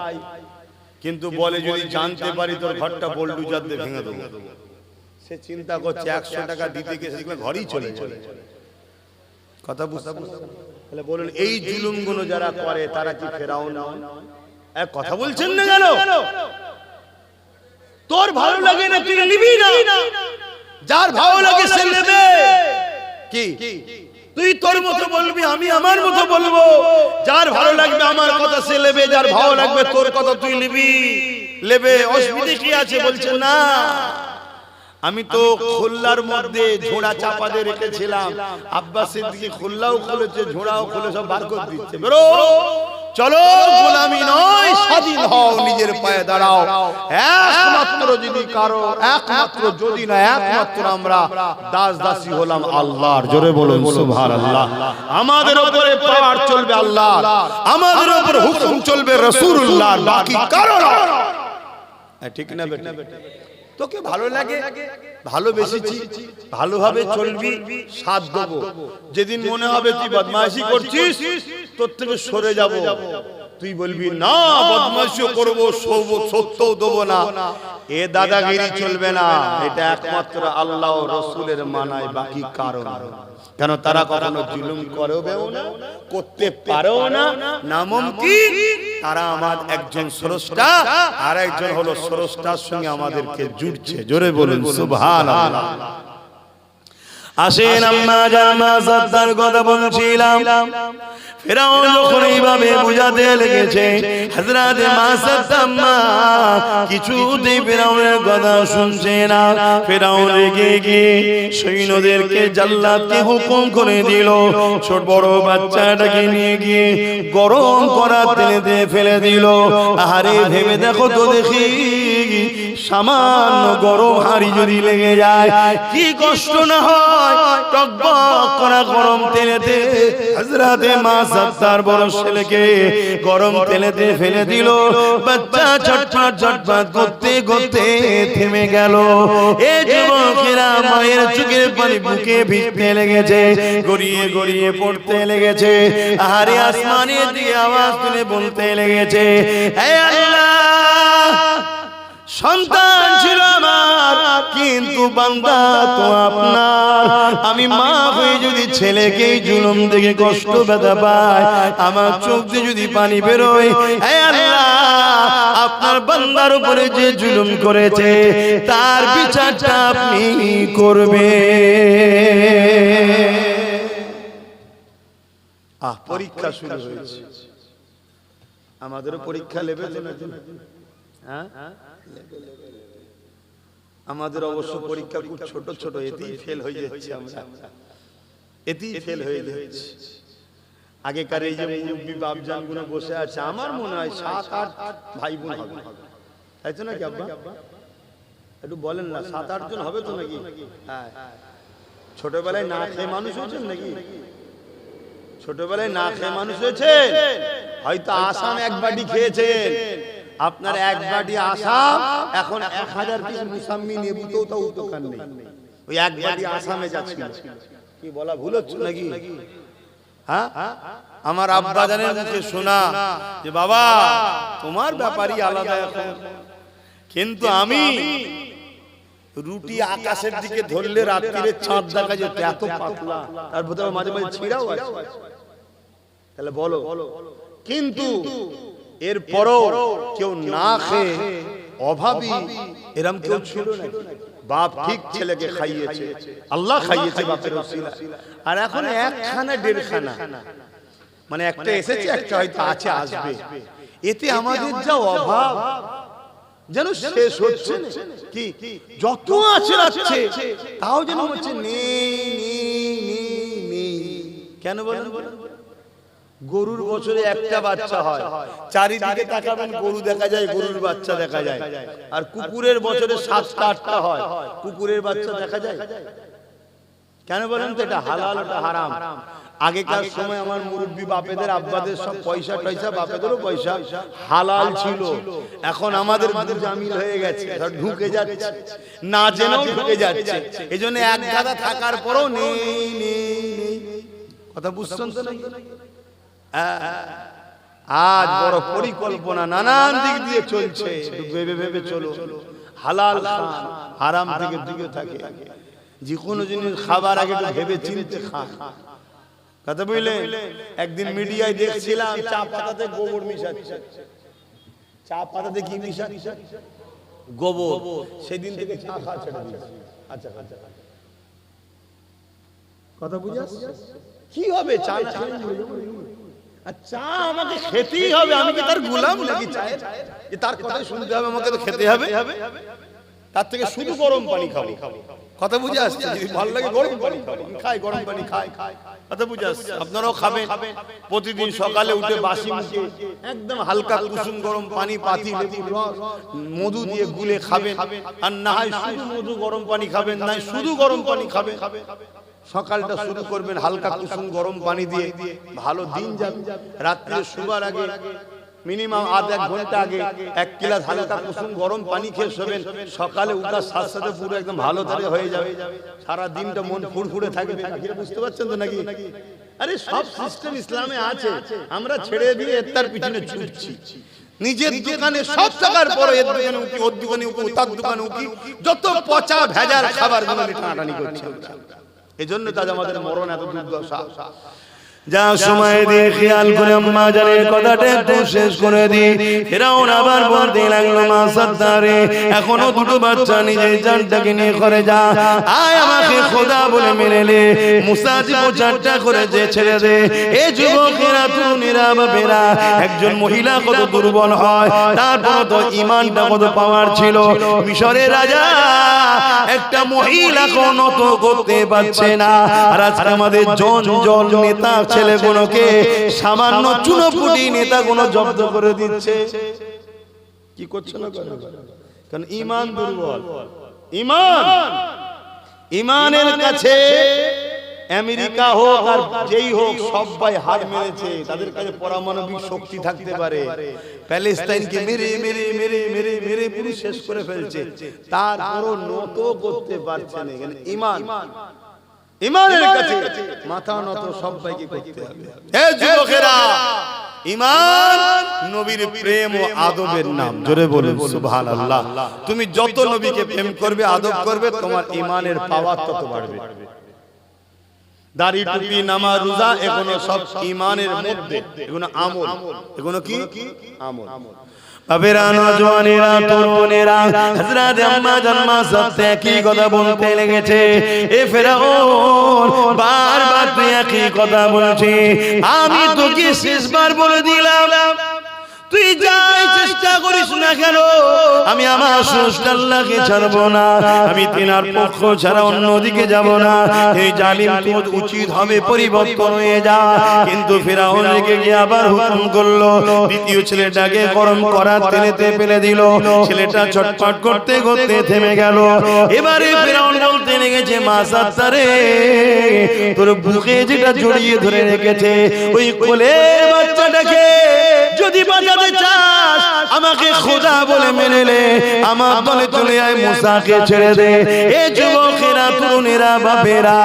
কিন্তু বলে যদি জানতে পারি তোর ঘরটা বোল্ডুজার দিয়ে ভেঙে দেবো। সে চিন্তা করছে 100 টাকা দিতে গেছে, ঘরেই চলে চলে। কথা বুঝতে? তাহলে বলুন, এই জুলুমগুলো যারা করে তারা কি ফেরাউন নয়? এক কথা বলছেন না কেন? তোর ভালো লাগে না তুই নিবি না, যার ভালো লাগে সে নেবে। কি তুই তোর মতো বলবি, আমি আমার মতো বলবো? যার ভালো লাগবে আমার কথা সে নেবে, যার ভালো লাগবে তোর কথা তুই নিবি, নেবে। অসুবিধা কি আছে? বলছে না, আমি তো খুলনার মধ্যে ঝোড়া চাপা দিয়ে রেখেছিলাম। আব্বাস সিদ্দিকী খুলনাও খুলেছে, ঝোড়াও খুলে সব বার করে দিচ্ছে। বেরো, চলো গোলামি নয়, স্বাধীন হও, নিজের পায়ে দাঁড়াও। একমাত্র যদি কারো, একমাত্র যদি না একমাত্র আমরা দাস দাসী হলাম আল্লাহর। জোরে বলুন সুবহানাল্লাহ। আমাদের উপরে পাওয়ার চলবে আল্লাহ, আমাদের উপরে হুকুম চলবে রাসূলুল্লাহর, বাকি কারো না। ঠিক না বেটা? তোকে ভালো লাগে, ভালোবেসেছি, ভালোভাবে চলবি, সাথ দেবো। যেদিন মনে হবে তুই বদমাইশি করছিস, তোর থেকে সরে যাব, তুই বলবি না বদমাইশিও করবো, সত্যও দেবো না, এ দাদাগিরি চলবে না। এটা একমাত্র আল্লাহ ও রাসূলের মানায়, বাকি কারণ। কেন তারা কখনো জুলুম করেও না, করতে পারেও না, নামুমকিন। তারা আমার একজন স্রষ্টা, আর একজন হলো স্রষ্টার সঙ্গে আমাদেরকে জুড়ছে। জোরে বলুন সুবহানাল্লাহ। আসেন আম্মা জামা সাদ্দার কথা বলছিলাম। ফেরাউন যখন এইভাবে বুঝাতে লেগেছে, হযরত মা সাদ্দাম্মা কিছুতেই ফেরাউনের কথা শুনছে না। ফেরাউন রেগে গিয়ে সৈন্যদেরকে জাল্লাদকে হুকুম করে দিল, ছোট বড় বাচ্চাটাকে নিয়ে গিয়ে গরম করা তেলেতে ফেলে দিল। আরে ভেবে দেখো তো দেখি, সামান্য গরম হাঁড়ি যদি লেগে যায় কি কষ্ট না হয়। টকবক করা গরম তেলেতে হযরত মা সাদ্দার বড় ছেলেকে গরম তেলেতে ফেলে দিল। বাচ্চা ছটফট ছটফট করতে করতে থেমে গেল। এই যুবকেরা মায়ের চোখের পানি বুকে ভিজতে লেগেছে, গড়িয়ে গড়িয়ে পড়তে লেগেছে। আরে আসমানে দিয়ে আওয়াজ তুলে বলতে লেগেছে, হে আল্লাহ, সন্তান ছিল আমার, কিন্তু বান্দা তো আপনার। আমি মা হয়ে যদি ছেলেকে জুলুম থেকে কষ্ট ব্যথা পাই, আমার চোখ দিয়ে যদি পানি বেরোয়, হে আল্লাহ, আপনার বান্দার উপরে যে জুলুম করেছে তার বিচারটা আপনি করবেন। পরীক্ষা শুরু হয়েছে, আমাদেরও পরীক্ষা নেবে তো নাকি? হ্যাঁ, আমাদের অবশ্য পরীক্ষা খুব ছোট ছোট, এতেই ফেল হয়ে যাচ্ছে, আমরা এতেই ফেল হয়ে যাচ্ছে। আগেকার এই যে মুরব্বি বাপজান গুলো বসে আছে, আমার মনে হয় 7-8 ভাই বোন হবে, তাই তো নাকি আব্বা? একটু বলেন না, 7-8 জন হবে তো নাকি? হ্যাঁ। ছোটবেলায় না খেয়ে মানুষ হয়েছেন নাকি? ছোটবেলায় না খেয়ে মানুষ হয়েছে, হয়তো আসাম এক বাটি খেয়েছেন। আপনার এক বাটি আসাম এখন 1000 পিস মুসাম্মি নেবুতেও তো উপকার নেই। ওই এক বাটি আসামে যাচ্ছিল, কি বলা ভুল হচ্ছে নাকি? হ্যাঁ, আমার আব্বা জানের মুখে শোনা যে বাবা তোমার ব্যাপারই আলাদা এখন, কিন্তু আমি রুটি আকাশের দিকে ধরলে রাত্রিরে চাঁদ দেখা যেত, এত পাতলা, তার ভিতরে মাঝে মাঝে ছিঁড়াও আছে। তাহলে বলো, কিন্তু এরপরও কেউ না খেয়ে অভাবী এরম কেউ ছিল না। বাপ ঠিক ছেলেকে খাইয়েছে, আল্লাহ খাইয়েছে বাপের ওসিলা। আর এখন একখানা দেড়খানা, মানে একটা এসেছে, একটা হয়তো আছে, আসবে। এতে আমাদের যা অভাব যেন শেষ হচ্ছে না। কি যত আছে আছে, তাও যেন হচ্ছে নেই। কেন বলেন? গরুর বছরে একটা বাচ্চা হয়, চারিদিকে তাকাবেন গরু দেখা যায়, গরুর বাচ্চা দেখা যায়। আর কুকুরের বছরে 7-8টা হয়, কুকুরের বাচ্চা দেখা যায়। কেন বলেন তো? এটা হালাল, এটা হারাম। আগেকার সময় আমার মুরব্বি বাপেদের আব্বাদের সব পয়সা টয়সা, বাপেদেরও পয়সা হালাল ছিল। এখন আমাদের জামিল হয়ে গেছে, ঢুকে যাচ্ছে, না জেনেও ঢুকে যাচ্ছে। এই জন্য এক গাদা থাকার পরও নেই। কথা বুঝছেন তো নাকি? আজ বড় পরিকল্পনা নানান দিক দিয়ে চলছে, ভেবে ভেবে চলো, হালাল খান, হারাম থেকে দূরে থাকে। যে কোনো জিনিস খাবার আগে ভেবে চিন্তে খান। কথা বুঝলেন? একদিন মিডিয়ায় দেখছিলাম চা পাতাতে গোবর মিশাচ্ছে। চা পাতাতে কি মিশাচ্ছে? গোবর। সেদিন থেকে চা খাওয়া ছেড়ে দিয়েছি। আচ্ছা, কথা বুঝে আসছে? কি হবে? চা আচ্ছা, আমাকে খেতেই হবে, আমি কি তার গোলাম নাকি? চায়ের যে তার কথাই শুনতে হবে, আমাকে তো খেতে হবে। তার থেকে শুধু গরম পানি খাবো। কথা বুঝে আসছে? যদি ভালো লাগে গরম পানি খাবো, খাই গরম পানি খাই। কথা বুঝে আসছে? আপনারাও খাবেন প্রতিদিন সকালে উঠে বাসি মুখে একদম হালকা কুসুম গরম পানি, পাতি লেবুর রস, মধু দিয়ে গুলে খাবেন। আর না হয় শুধু মধু গরম পানি খাবেন, না শুধু গরম পানি খাবেন। সকালটা শুরু করবেন হালকা কুসুম গরম পানি দিয়ে, ভালো দিন যাবে। রাত্রে শোবার আগে মিনিমাম আধ এক ঘন্টা আগে 1 গ্লাস হালকা কুসুম গরম পানি খেয়ে শোবেন। সকালে উঠার সাথে সাথে পুরো একদম ভালো ধরে হয়ে যাবে। সারা দিনটা মন ফুরফুরে থাকবে। বুঝতে পারছেন তো নাকি? আরে সব সিস্টেম ইসলামে আছে, আমরা ছেড়ে দিয়ে তার পিছনে ছুটছি। নিজের দোকানে সব টাকার পরে এর দোকানে উঠি, ওর দোকানে উঠি, তার দোকানে উঠি, যত পচা ভেজাল খাবার গুলো টানাটানি করছি। এজন্য তাজ আমাদের মরণ এত দুর্দশা। যা সময় দিয়ে খেয়াল করে আম্মা জানের কথাটা একটু শেষ করে দিই। ফিরাউন আবার বলতে লাগলো, মা সাদ্দারে, এখনো দুটো বাচ্চা নিজের জানটাকে নিয়ে করে যা, আয় আমাকে খোদা বলে মেনে নে। মুসা যে প্রচারটা করেছে ছেড়ে দে। এ যুবকেরা, তরুণেরা, বাপেরা, একজন মহিলা কত দুর্বল হয়, তারপর তো ইমানটা কত পাওয়ার ছিল। মিশরের রাজা একটা মহিলা কোনো তো করতে পারছে না। আর আজকে আমাদের জন নেতা ছেলেগুলোকে সামান্য চুনোপুটি নেতাগুলো জব্দ করে দিচ্ছে। কি করছে না? কারণ ঈমান দুর্বল। ঈমানের কাছে আমেরিকা হোক আর যেই হোক সবাই হার মেরেছে। তাদের কাছে পারমাণবিক শক্তি থাকতে পারে, প্যালেস্টাইনকে মেরে মেরে মেরে মেরে মেরে পুরো শেষ করে ফেলছে, তারপরও নত করতে পারছে না। এখানে ঈমানের কাছে মাথা নত সবাইকে করতে হবে। হে যুবকেরা, ঈমান নবীর প্রেম ও আদবের নাম। জোরে বলুন সুবহানাল্লাহ। তুমি যত নবীকে প্রেম করবে, আদব করবে, তোমার ঈমানের পাওয়ার তত বাড়বে। দাড়ি, টুপি, নামাজ, রোজা, এগুলো সব ঈমানের মধ্যে, এগুলো আমল। এগুলো কি আমল। বাবেরা, নওজওয়ানেরা, তরুণেরা, হযরত আম্মা জান মা সত্যি কি কথা বলতে লেগেছে। এ ফেরাউন, বারবার তুই একই কথা বলছিস। আমি তোকে শেষবার বলে দিলাম, তুই যাই চেষ্টা করিস না কেন, আমি আমার স্রষ্টা আল্লাহকে ছাড়বো না। আমি তিনার পক্ষ ছাড়া অন্যদিকে যাব না। এই জালিম তোর উচিত হবে পরিবর্তন হয়ে যা। কিন্তু ফিরআউন রেগে গিয়ে আবার হুকুম করলো, দ্বিতীয় ছেলেটাকে গরম করা তেলেতে ফেলে দিল। ছেলেটা ছটফট করতে করতে থেমে গেল। এবারে ফিরআউন বলতে লেগেছে, মা সাত্তারে, তোর বুকে যেটা জড়িয়ে ধরে রেখেছে, ওই কোলের বাচ্চাটাকে যদি বাঁচাতে চাস, আমাকে খোদা বলে মেনে নে, আমার দলে চলে আয়, মুসাকে ছেড়ে দে। এ যুবকেরা, তরুণেরা, বাপেরা,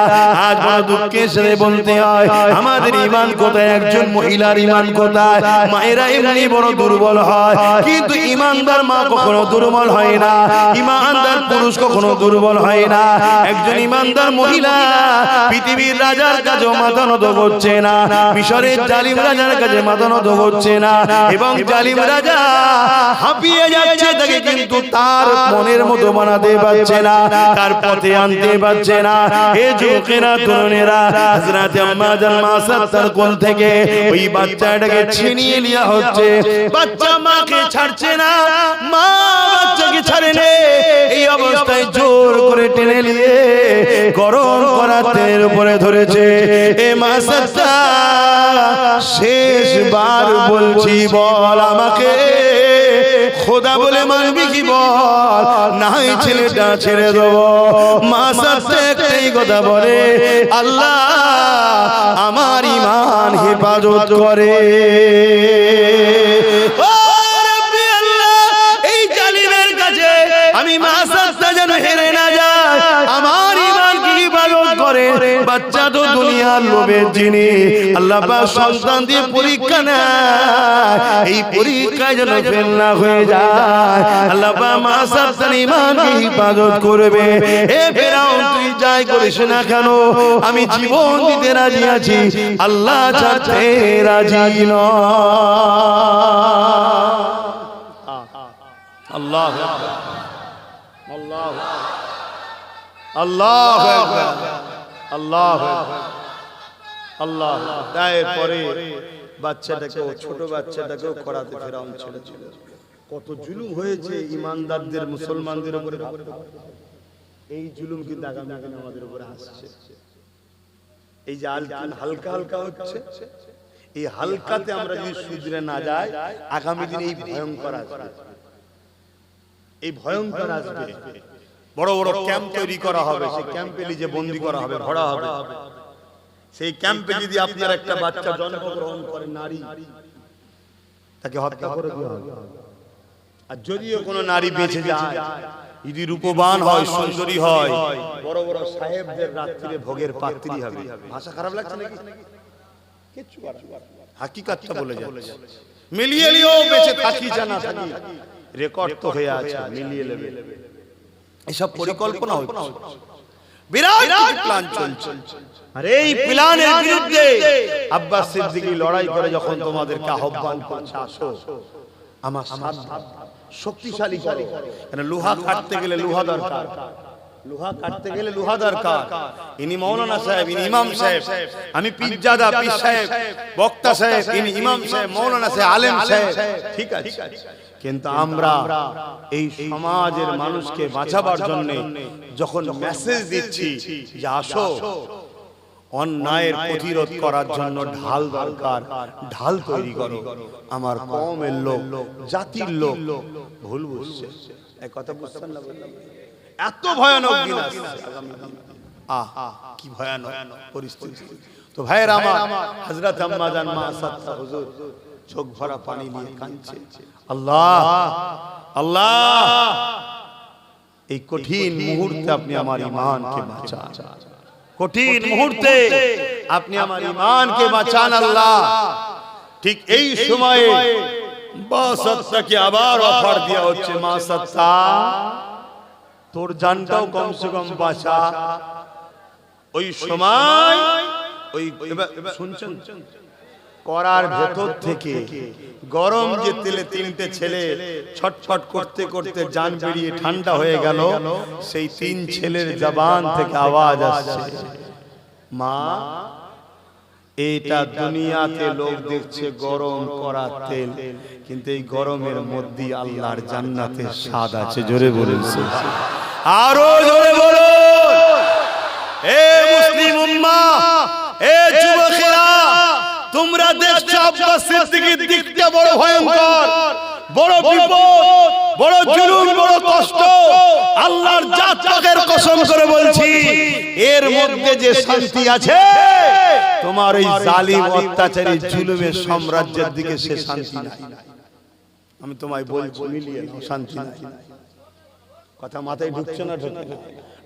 আজ বড় দুঃখের সাথে বলতে হয়, আমাদের ঈমান কোথায়? একজন মহিলার ঈমান কোথায়? মায়েরা এমনি বড় দুর্বল হয়, কিন্তু ঈমানদার মা কখনো দুর্বল হয় না। ঈমানদার পুরুষ কখনো দুর্বল হয় না। একজন ঈমানদার মহিলা পৃথিবীর রাজার কাছে মাথা নত করছে না, মিশরের জালিম রাজার কাছে মাথা নত করছে না, এবং জালিম রাজা হাঁপিয়ে যাচ্ছে তাকে, কিন্তু তার মনের মতো বানাতে পারছে না, তার পথে আনতে পারছে না। এ যুবকেরা, তরুণেরা, হযরত আম্মা জান মা সাত্তার কোল থেকে ওই বাচ্চাটাকে ছিনিয়ে নেওয়া হচ্ছে। বাচ্চা মাকে ছাড়ছে না, মা বাচ্চাকে ছাড়ে নে। এই অবস্থায় জোর করে টেনে নিয়ে গরম করা তেলের উপরে ধরেছে। এ মা সাত্তার, শেষবার বলছি, বল আমাকে খোদা বলে মানবি কি? বল, নাই ছেলেটা ছেড়ে দেবো। মা সাথে একটাই কথা বলে, আল্লাহ আমার ঈমান হেফাজত করে। এই জালিমের কাছে আমি মা সাথে যেন হেরে না যায়, আমার ঈমান কি হেফাজত করে। বাচ্চা তো দুনিয়ার লোভের জিনিস, আল্লাহ পাক সন্তান দিয়ে পরীক্ষা নেয়, এই পরীক্ষায় যেন ফেল না হয়ে যায়। আল্লাহ পাক মা সাত্তার ঈমানকে হেফাজত করবে। এ ফিরআউন, তুই যাই করিস না কেন, আমি জীবন দিতে রাজি আছি, আল্লাহ ছাড়তে রাজি নয়। আল্লাহু আকবার, আল্লাহু আল্লাহু আকবার, আল্লাহু আকবার, আল্লাহ। তারপরে বাচ্চাটাকে, ছোট বাচ্চাটাকেও করাতে ফিরআউন ছেড়েছিল। কত জুলুম হয়েছে ইমানদারদের মুসলমানদের উপরে, এই জুলুম কিন্তু আগামী দিনে আমাদের উপরে আসছে। এই যে হালকা হালকা হচ্ছে, এই হালকাতে আমরা যদি শুধরে না যাই, আগামী দিনে এই ভয়ঙ্কর আসবে, এই ভয়ঙ্কর আসবে। বড় বড় ক্যাম্প তৈরি করা হবে, সেই ক্যাম্পে নিজে বন্দী করা হবে, ভরা হবে। সেই ক্যাম্পে যদি আপনার একটা বাচ্চা জন্মগ্রহণ করে নারী, তাকে হত্যা করে দেওয়া হবে। আর যদিও কোনো নারী বেঁচে যায়, যদি রূপবান হয়, সুন্দরী হয়, বড় বড় সাহেবদের রাত্রিরে ভোগের পাত্রী হবে। ভাষা খারাপ লাগছে নাকি? কিচ্ছু হাকিকতটা বলে যাচ্ছে। মিলিয়ে লিও, বেঁচে থাকি জানা থাকি, রেকর্ড তো হয়ে আছে, মিলিয়ে নেবে। এসব পরিকল্পনা হচ্ছে, বিরাট প্ল্যান চলছে। আর এই প্ল্যানের বিরুদ্ধে আব্বাস সিদ্দিকী লড়াই করে যখন তোমাদেরকে আহ্বান করছে, আসো আমার সাথে শক্তিশালী করো। কেন লোহা কাটতে গেলে লোহা দরকার, লোহা কাটতে গেলে লোহা দরকার। ইনি মৌলানা সাহেব, ইনি ইমাম সাহেব, আমি পীরজাদা পীর সাহেব, বক্তা সাহেব, ইনি ইমাম সাহেব, মৌলানা সাহেব, আলেম সাহেব, ঠিক আছে। কিন্তু আমরা এই সমাজের মানুষকে বাঁচাবার জন্য যখন মেসেজ দিচ্ছি যে আসো, অন্যায়ের প্রতিরোধ করার জন্য ঢাল দরকার, ঢাল তৈরি করো। আমার কওমের লোক, জাতির লোক ভুল বুঝছে, এই কথা বুঝছেন না? এত ভয়ানক দিন আসছে আগামী দিন, কি ভয়ানক পরিস্থিতি। তো ভাইয়েরা আমার, হযরত আম্মা জান মা সাত্তা হুজুর চোখ ভরা পানি নিয়ে কাঁদছে, আল্লাহ আল্লাহ, এই কঠিন মুহূর্তে আপনি আমার ঈমানকে বাঁচান, কঠিন মুহূর্তে আপনি আমার ঈমানকে বাঁচান আল্লাহ। ঠিক এই সময়ে মা সাত্তাকে আবার অফার দেওয়া হচ্ছে, মা সাত্তা তোর জানটাও কমসে কম বাঁচা। ওই সময় ওই শুনছেন, করার ভেতর থেকে গরম যে তেলে তিনটে ছেলে ছটফট করতে করতে জান বেরিয়ে ঠান্ডা হয়ে গেল, সেই তিন ছেলের জবান থেকে আওয়াজ আসছে, মা এটা দুনিয়াতে লোক দেখছে গরম করা তেল, কিন্তু এই গরমের মধ্যে আল্লাহর জান্নাতের স্বাদ আছে। জোরে বলুন, আরো জোরে বলুন। এ মুসলিম উম্মাহ, এ যুবকেরা, তোমরা দেখছো আব্বাস সিদ্দিকীর দিকটা বড় ভয়ঙ্কর, বড় বিপদ, বড় জুলুম, বড় কষ্ট। আল্লাহর জাত পাকের কসম করে বলছি, এর মধ্যে যে শান্তি আছে, তোমার এই জালিম অত্যাচারী জুলুমের সাম্রাজ্যের দিকে সে শান্তি নাই। আমি তোমায় বলছি, মিলিয়ে নাও, শান্তি নাই। কথা মাথায় ঢুকছে না?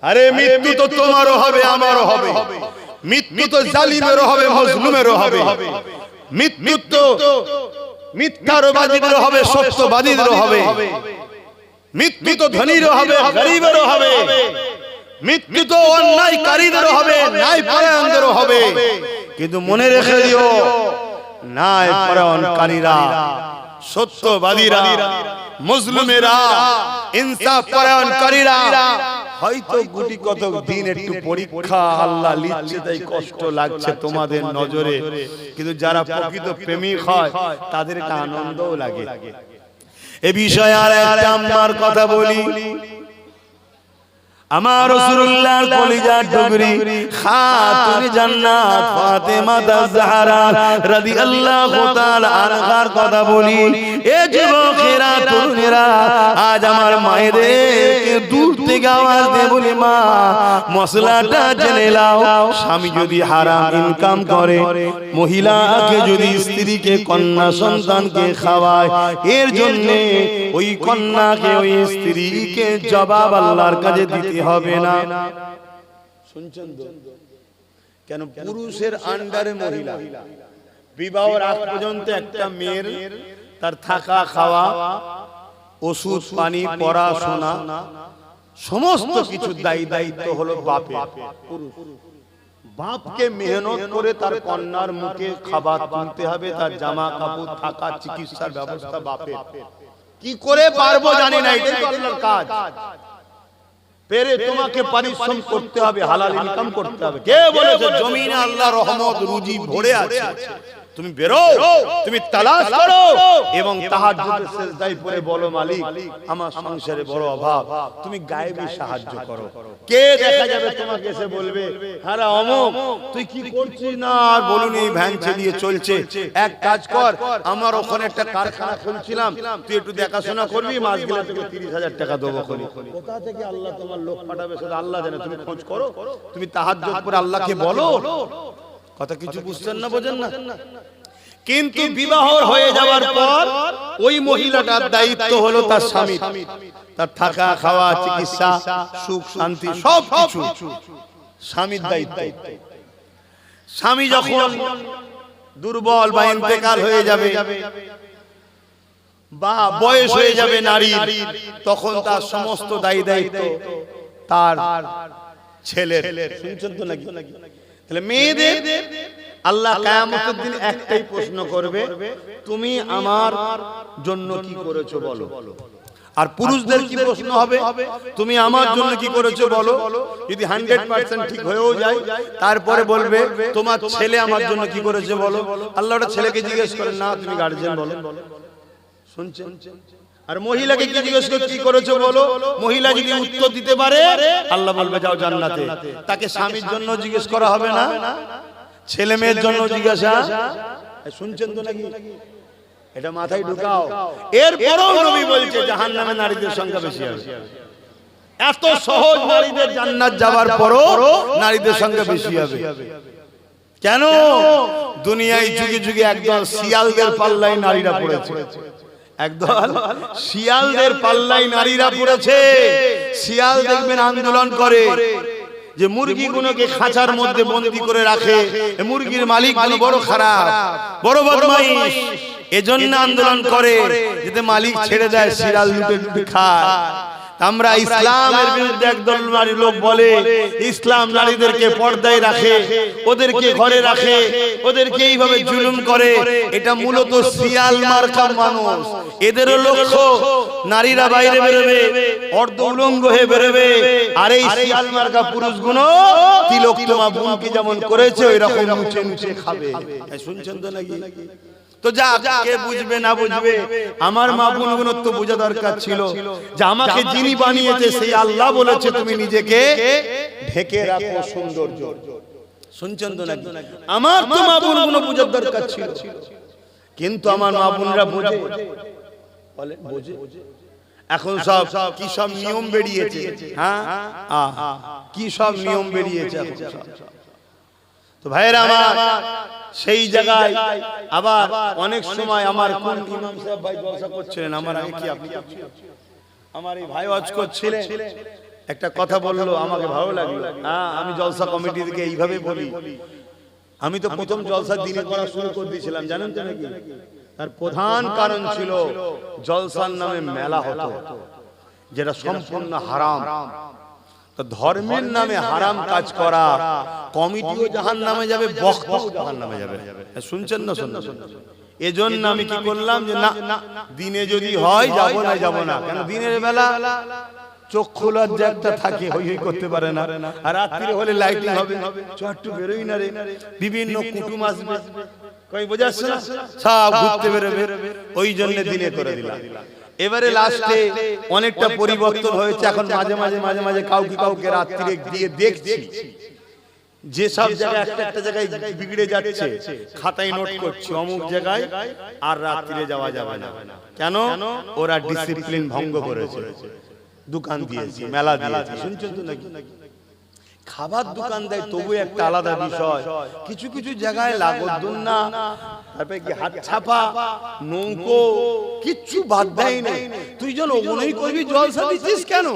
আরে মৃত্যু তো তোমারও হবে, আমারও হবে। মৃত্যু তো জালিমেরও হবে, মজলুমেরও হবে। মৃত্যু তো মিথ্যাবাদীদেরও হবে, সত্যবাদীদেরও হবে। মৃত্যু তো ধনীরও হবে, গরিবেরও হবে। মৃত্যু তো অন্যায়কারীদেরও হবে, ন্যায়পরায়ণদেরও হবে। কিন্তু মনে রেখে দিও, ন্যায়পরায়ণকারীরা, সত্যবাদীরা, মজলুমেরা, ইনসাফ পরায়ণকারীরা হয়তো গুটি কত দিন একটু পরীক্ষা আল্লাহ লিখছে, তাই কষ্ট লাগছে তোমাদের নজরে, কিন্তু যারা প্রকৃত প্রেমিক হয় তাদের একটা আনন্দও লাগে। এ বিষয়ে আর একটা আম্মার কথা বলি। আমার রাসূলুল্লাহর কলিজার টুকরি খাতুন জান্নাত ফাতেমা তাজহারা রাদিয়াল্লাহু তাআলা আনহার কথা বলি। এ যুবকেরা, তরুণেরা, আজ আমার মায়েদেরকে দূর থেকে আওয়াজ দিয়ে বলি, মা মশলাটা জেনে নাও, স্বামী যদি হারাম ইনকাম করে, মহিলাকে যদি স্ত্রীকে, কন্যা সন্তানকে খাওয়ায়, এর জন্য ওই কন্যাকে, ওই স্ত্রীকে জবাব আল্লাহর কাছে দিতে হবে না। শুনছেন তো? কেন পুরুষের আন্ডারে মহিলা, বিবাহের আগ পর্যন্ত একটা মেয়ের তার থাকা, খাওয়া, ওষুধ পানি, পড়াশোনা, সমস্ত কিছু দায়িত্ব হলো বাপের। বাপকে মেহনত করে তার কন্যার মুখে খাবার তুলতে হবে, তার জামা কাপড়, থাকা, চিকিৎসার ব্যবস্থা বাপের। কি করে পারবো জানি না, এটাই তো আল্লাহর কাজ। পেরে তোমাকে পরিশ্রম করতে হবে, হালাল ইনকাম করতে হবে। কে বলেছে জমিনে আল্লাহর রহমত রুজি ভরে আছে? তুমি বেরো, তুমি তালাশ করো এবং তাহাজ্জুদের সিজদায় পড়ে বলো, মালিক আমার সংসারে বড় অভাব, তুমি গায়েবী সাহায্য করো। কে দেখা যাবে তোমাকে এসে বলবে, হ্যাঁ অমুক তুই কি করছিস না, আর বলুন এই ভ্যান চালিয়ে চলছে, এক কাজ কর আমার ওখানে একটা কারখানা খুলছিলাম, তুই একটু দেখাশোনা করবি, মাস গেলে তোকে 30,000 টাকা দেবো। কোথা থেকে আল্লাহ তোমার লোক পাঠাবে সেটা আল্লাহ জানে, তুমি খোঁজ করো, তুমি তাহাজ্জুদ পড়ে আল্লাহকে বলো। কথা কিছু বুঝছেন না, বোঝেন না? কিন্তু বিবাহ হয়ে যাওয়ার পর ওই মহিলাটার দায়িত্ব হলো তার স্বামী, তার থাকা খাওয়া চিকিৎসা সুখ শান্তি সব কিছু স্বামীর দায়িত্ব। স্বামী যখন দুর্বল বা ইন্তেকাল হয়ে যাবে বা বয়স হয়ে যাবে নারী, তখন তার সমস্ত দায়িত্ব তার ছেলের। শুনছেন তো নাকি? তাহলে মেয়েদের আল্লাহ কিয়ামতের দিন একটাই প্রশ্ন করবে, তুমি আমার জন্য কি করেছো বলো। আর পুরুষদের কি প্রশ্ন হবে, তুমি আমার জন্য কি করেছো বলো। যদি 100% ঠিক হয়েও যায় তারপরে বলবে তোমার ছেলে আমার জন্য কি করেছে বলো। আল্লাহ ওটা ছেলেকে জিজ্ঞেস করেন না, তুমি গার্জিয়ান বলো। শুনছেন? আর মহিলাকে কি জিজ্ঞেস করে কি করেছো বলো। মহিলা যদি উত্তর দিতে পারে আল্লাহ বলবে যাও জান্নাতে। তাকে স্বামীর জন্য জিজ্ঞেস করা হবে না, ছেলে মেয়ের জন্য জিজ্ঞাসা। শুনছেন তো নাকি? এটা মাথায় ঢুকাও। এরপরও নবী বলছে জাহান্নামে নারীদের সংখ্যা বেশি হবে। এত সহজ নারীদের জান্নাত যাওয়ার পরও নারীদের সংখ্যা বেশি হবে। কেন? দুনিয়ায় যুগে যুগে একদল শিয়ালদের পাল্লায় নারীরা পড়েছে, একদল শিয়ালদের পাল্লায় নারীরা পড়েছে। শিয়াল দেখবেন আন্দোলন করে যে মুরগিগুলোকে খাঁচার মধ্যে বন্দী করে রাখে, মুরগির মালিক বড় খারাপ, বড় বদমাইশ, এজন্য আন্দোলন করে যাতে মালিক ছেড়ে দেয়, শিয়াল লুটে লুটে খায়। আমরা ইসলামের বিরুদ্ধে একদল নারী লোক বলে ইসলাম নারীদেরকে পর্দায় রাখে, ওদেরকে ঘরে রাখে, ওদেরকে এইভাবে জুলুম করে। এটা মূলত শিয়াল মার্কা মানুষ। এদেরও লক্ষ্য নারীরা বাইরে বেরোবে, অর্ধ উলঙ্গ হয়ে বেরোবে, আর এই শিয়াল মার্কা পুরুষগুলো তিলক তোমা বোনকে যেমন করেছে ওই রকম মুছে মুছে খাবে। শুনছেন তো নাকি? তো যা কে বুঝবে না বুঝবে, আমার মা বোনগুলো তো বোঝা দরকার ছিল যে আমাকে যিনি বানিয়েছে সেই আল্লাহ বলেছে তুমি নিজেকে ঢেকে রাখো সৌন্দর্য। শুনছেন তো নাকি? আমার তো মা বোনগুলো বোঝার দরকার ছিল, কিন্তু আমার মা বোনরা বোঝে, বলে বোঝে। এখন সব কি সব নিয়ম বেরিয়েছে, হ্যাঁ কি সব নিয়ম বেরিয়েছে এখন সব। তো ভাইরা আমার, সেই জায়গায় আবার অনেক সময় আমার কোন ইমাম সাহেব ভাই জলসা করছিলেন, আমার আগে কি আপনি আমার এই ভাই ওয়াজ করছিলেন, একটা কথা বললো আমাকে ভালো লাগলো। হ্যাঁ, আমি জলসা কমিটি থেকে এইভাবে বলি। আমি তো প্রথম জলসা দিনে করা শুরু করে দিয়েছিলাম, জানেন তো নাকি? তার প্রধান কারণ ছিল জলসার নামে মেলা হতো, যেটা সম্পূর্ণ হারাম। ধর্মের নামে হারাম কাজ করা, কমিটিও জাহান্নামে যাবে, বক্তাও জাহান্নামে যাবে। শুনছেন না? শুনছেন? এজন্য আমি কি করলাম যে না, দিনে যদি হয় যাব না। কেন? দিনের বেলা চক্ষু লজ্জা একটা থাকে, হই হই করতে পারে না, আর রাত্রি হলে লাইটিং হবে, একটু বেরোই না রে, বিভিন্ন কুটুম আসবে, কই বোঝাচ্ছে না, সব ঘুরতে বেরোবে, ওই জন্য দিনে করে দিলাম। এবারে লাস্টে অনেকটা পরিবর্তন হয়েছে। এখন মাঝে মাঝে কাউকে রাত্রিরে দিয়ে দেখছি যে সব জায়গায় একটা জায়গায় বিগড়ে যাচ্ছে, খাতায় নোট করছি অমুক জায়গায় আর রাত্রিরে যাওয়া যাবে না। কেন? ওরা ডিসিপ্লিন ভঙ্গ করেছে, দোকান দিয়েছে, মেলা দিয়েছে। শুনছেন তো নাকি? খাবার দোকান দেয় তবু একটা আলাদা বিষয়, কিছু কিছু জায়গায় লাগদ্দুন্না, তারপরে কি হাত ছাপা, নৌকো, কিচ্ছু বাদ দেয় না। তুই যেন ওগুলোই করবি, জলসা দিচ্ছিস কেন?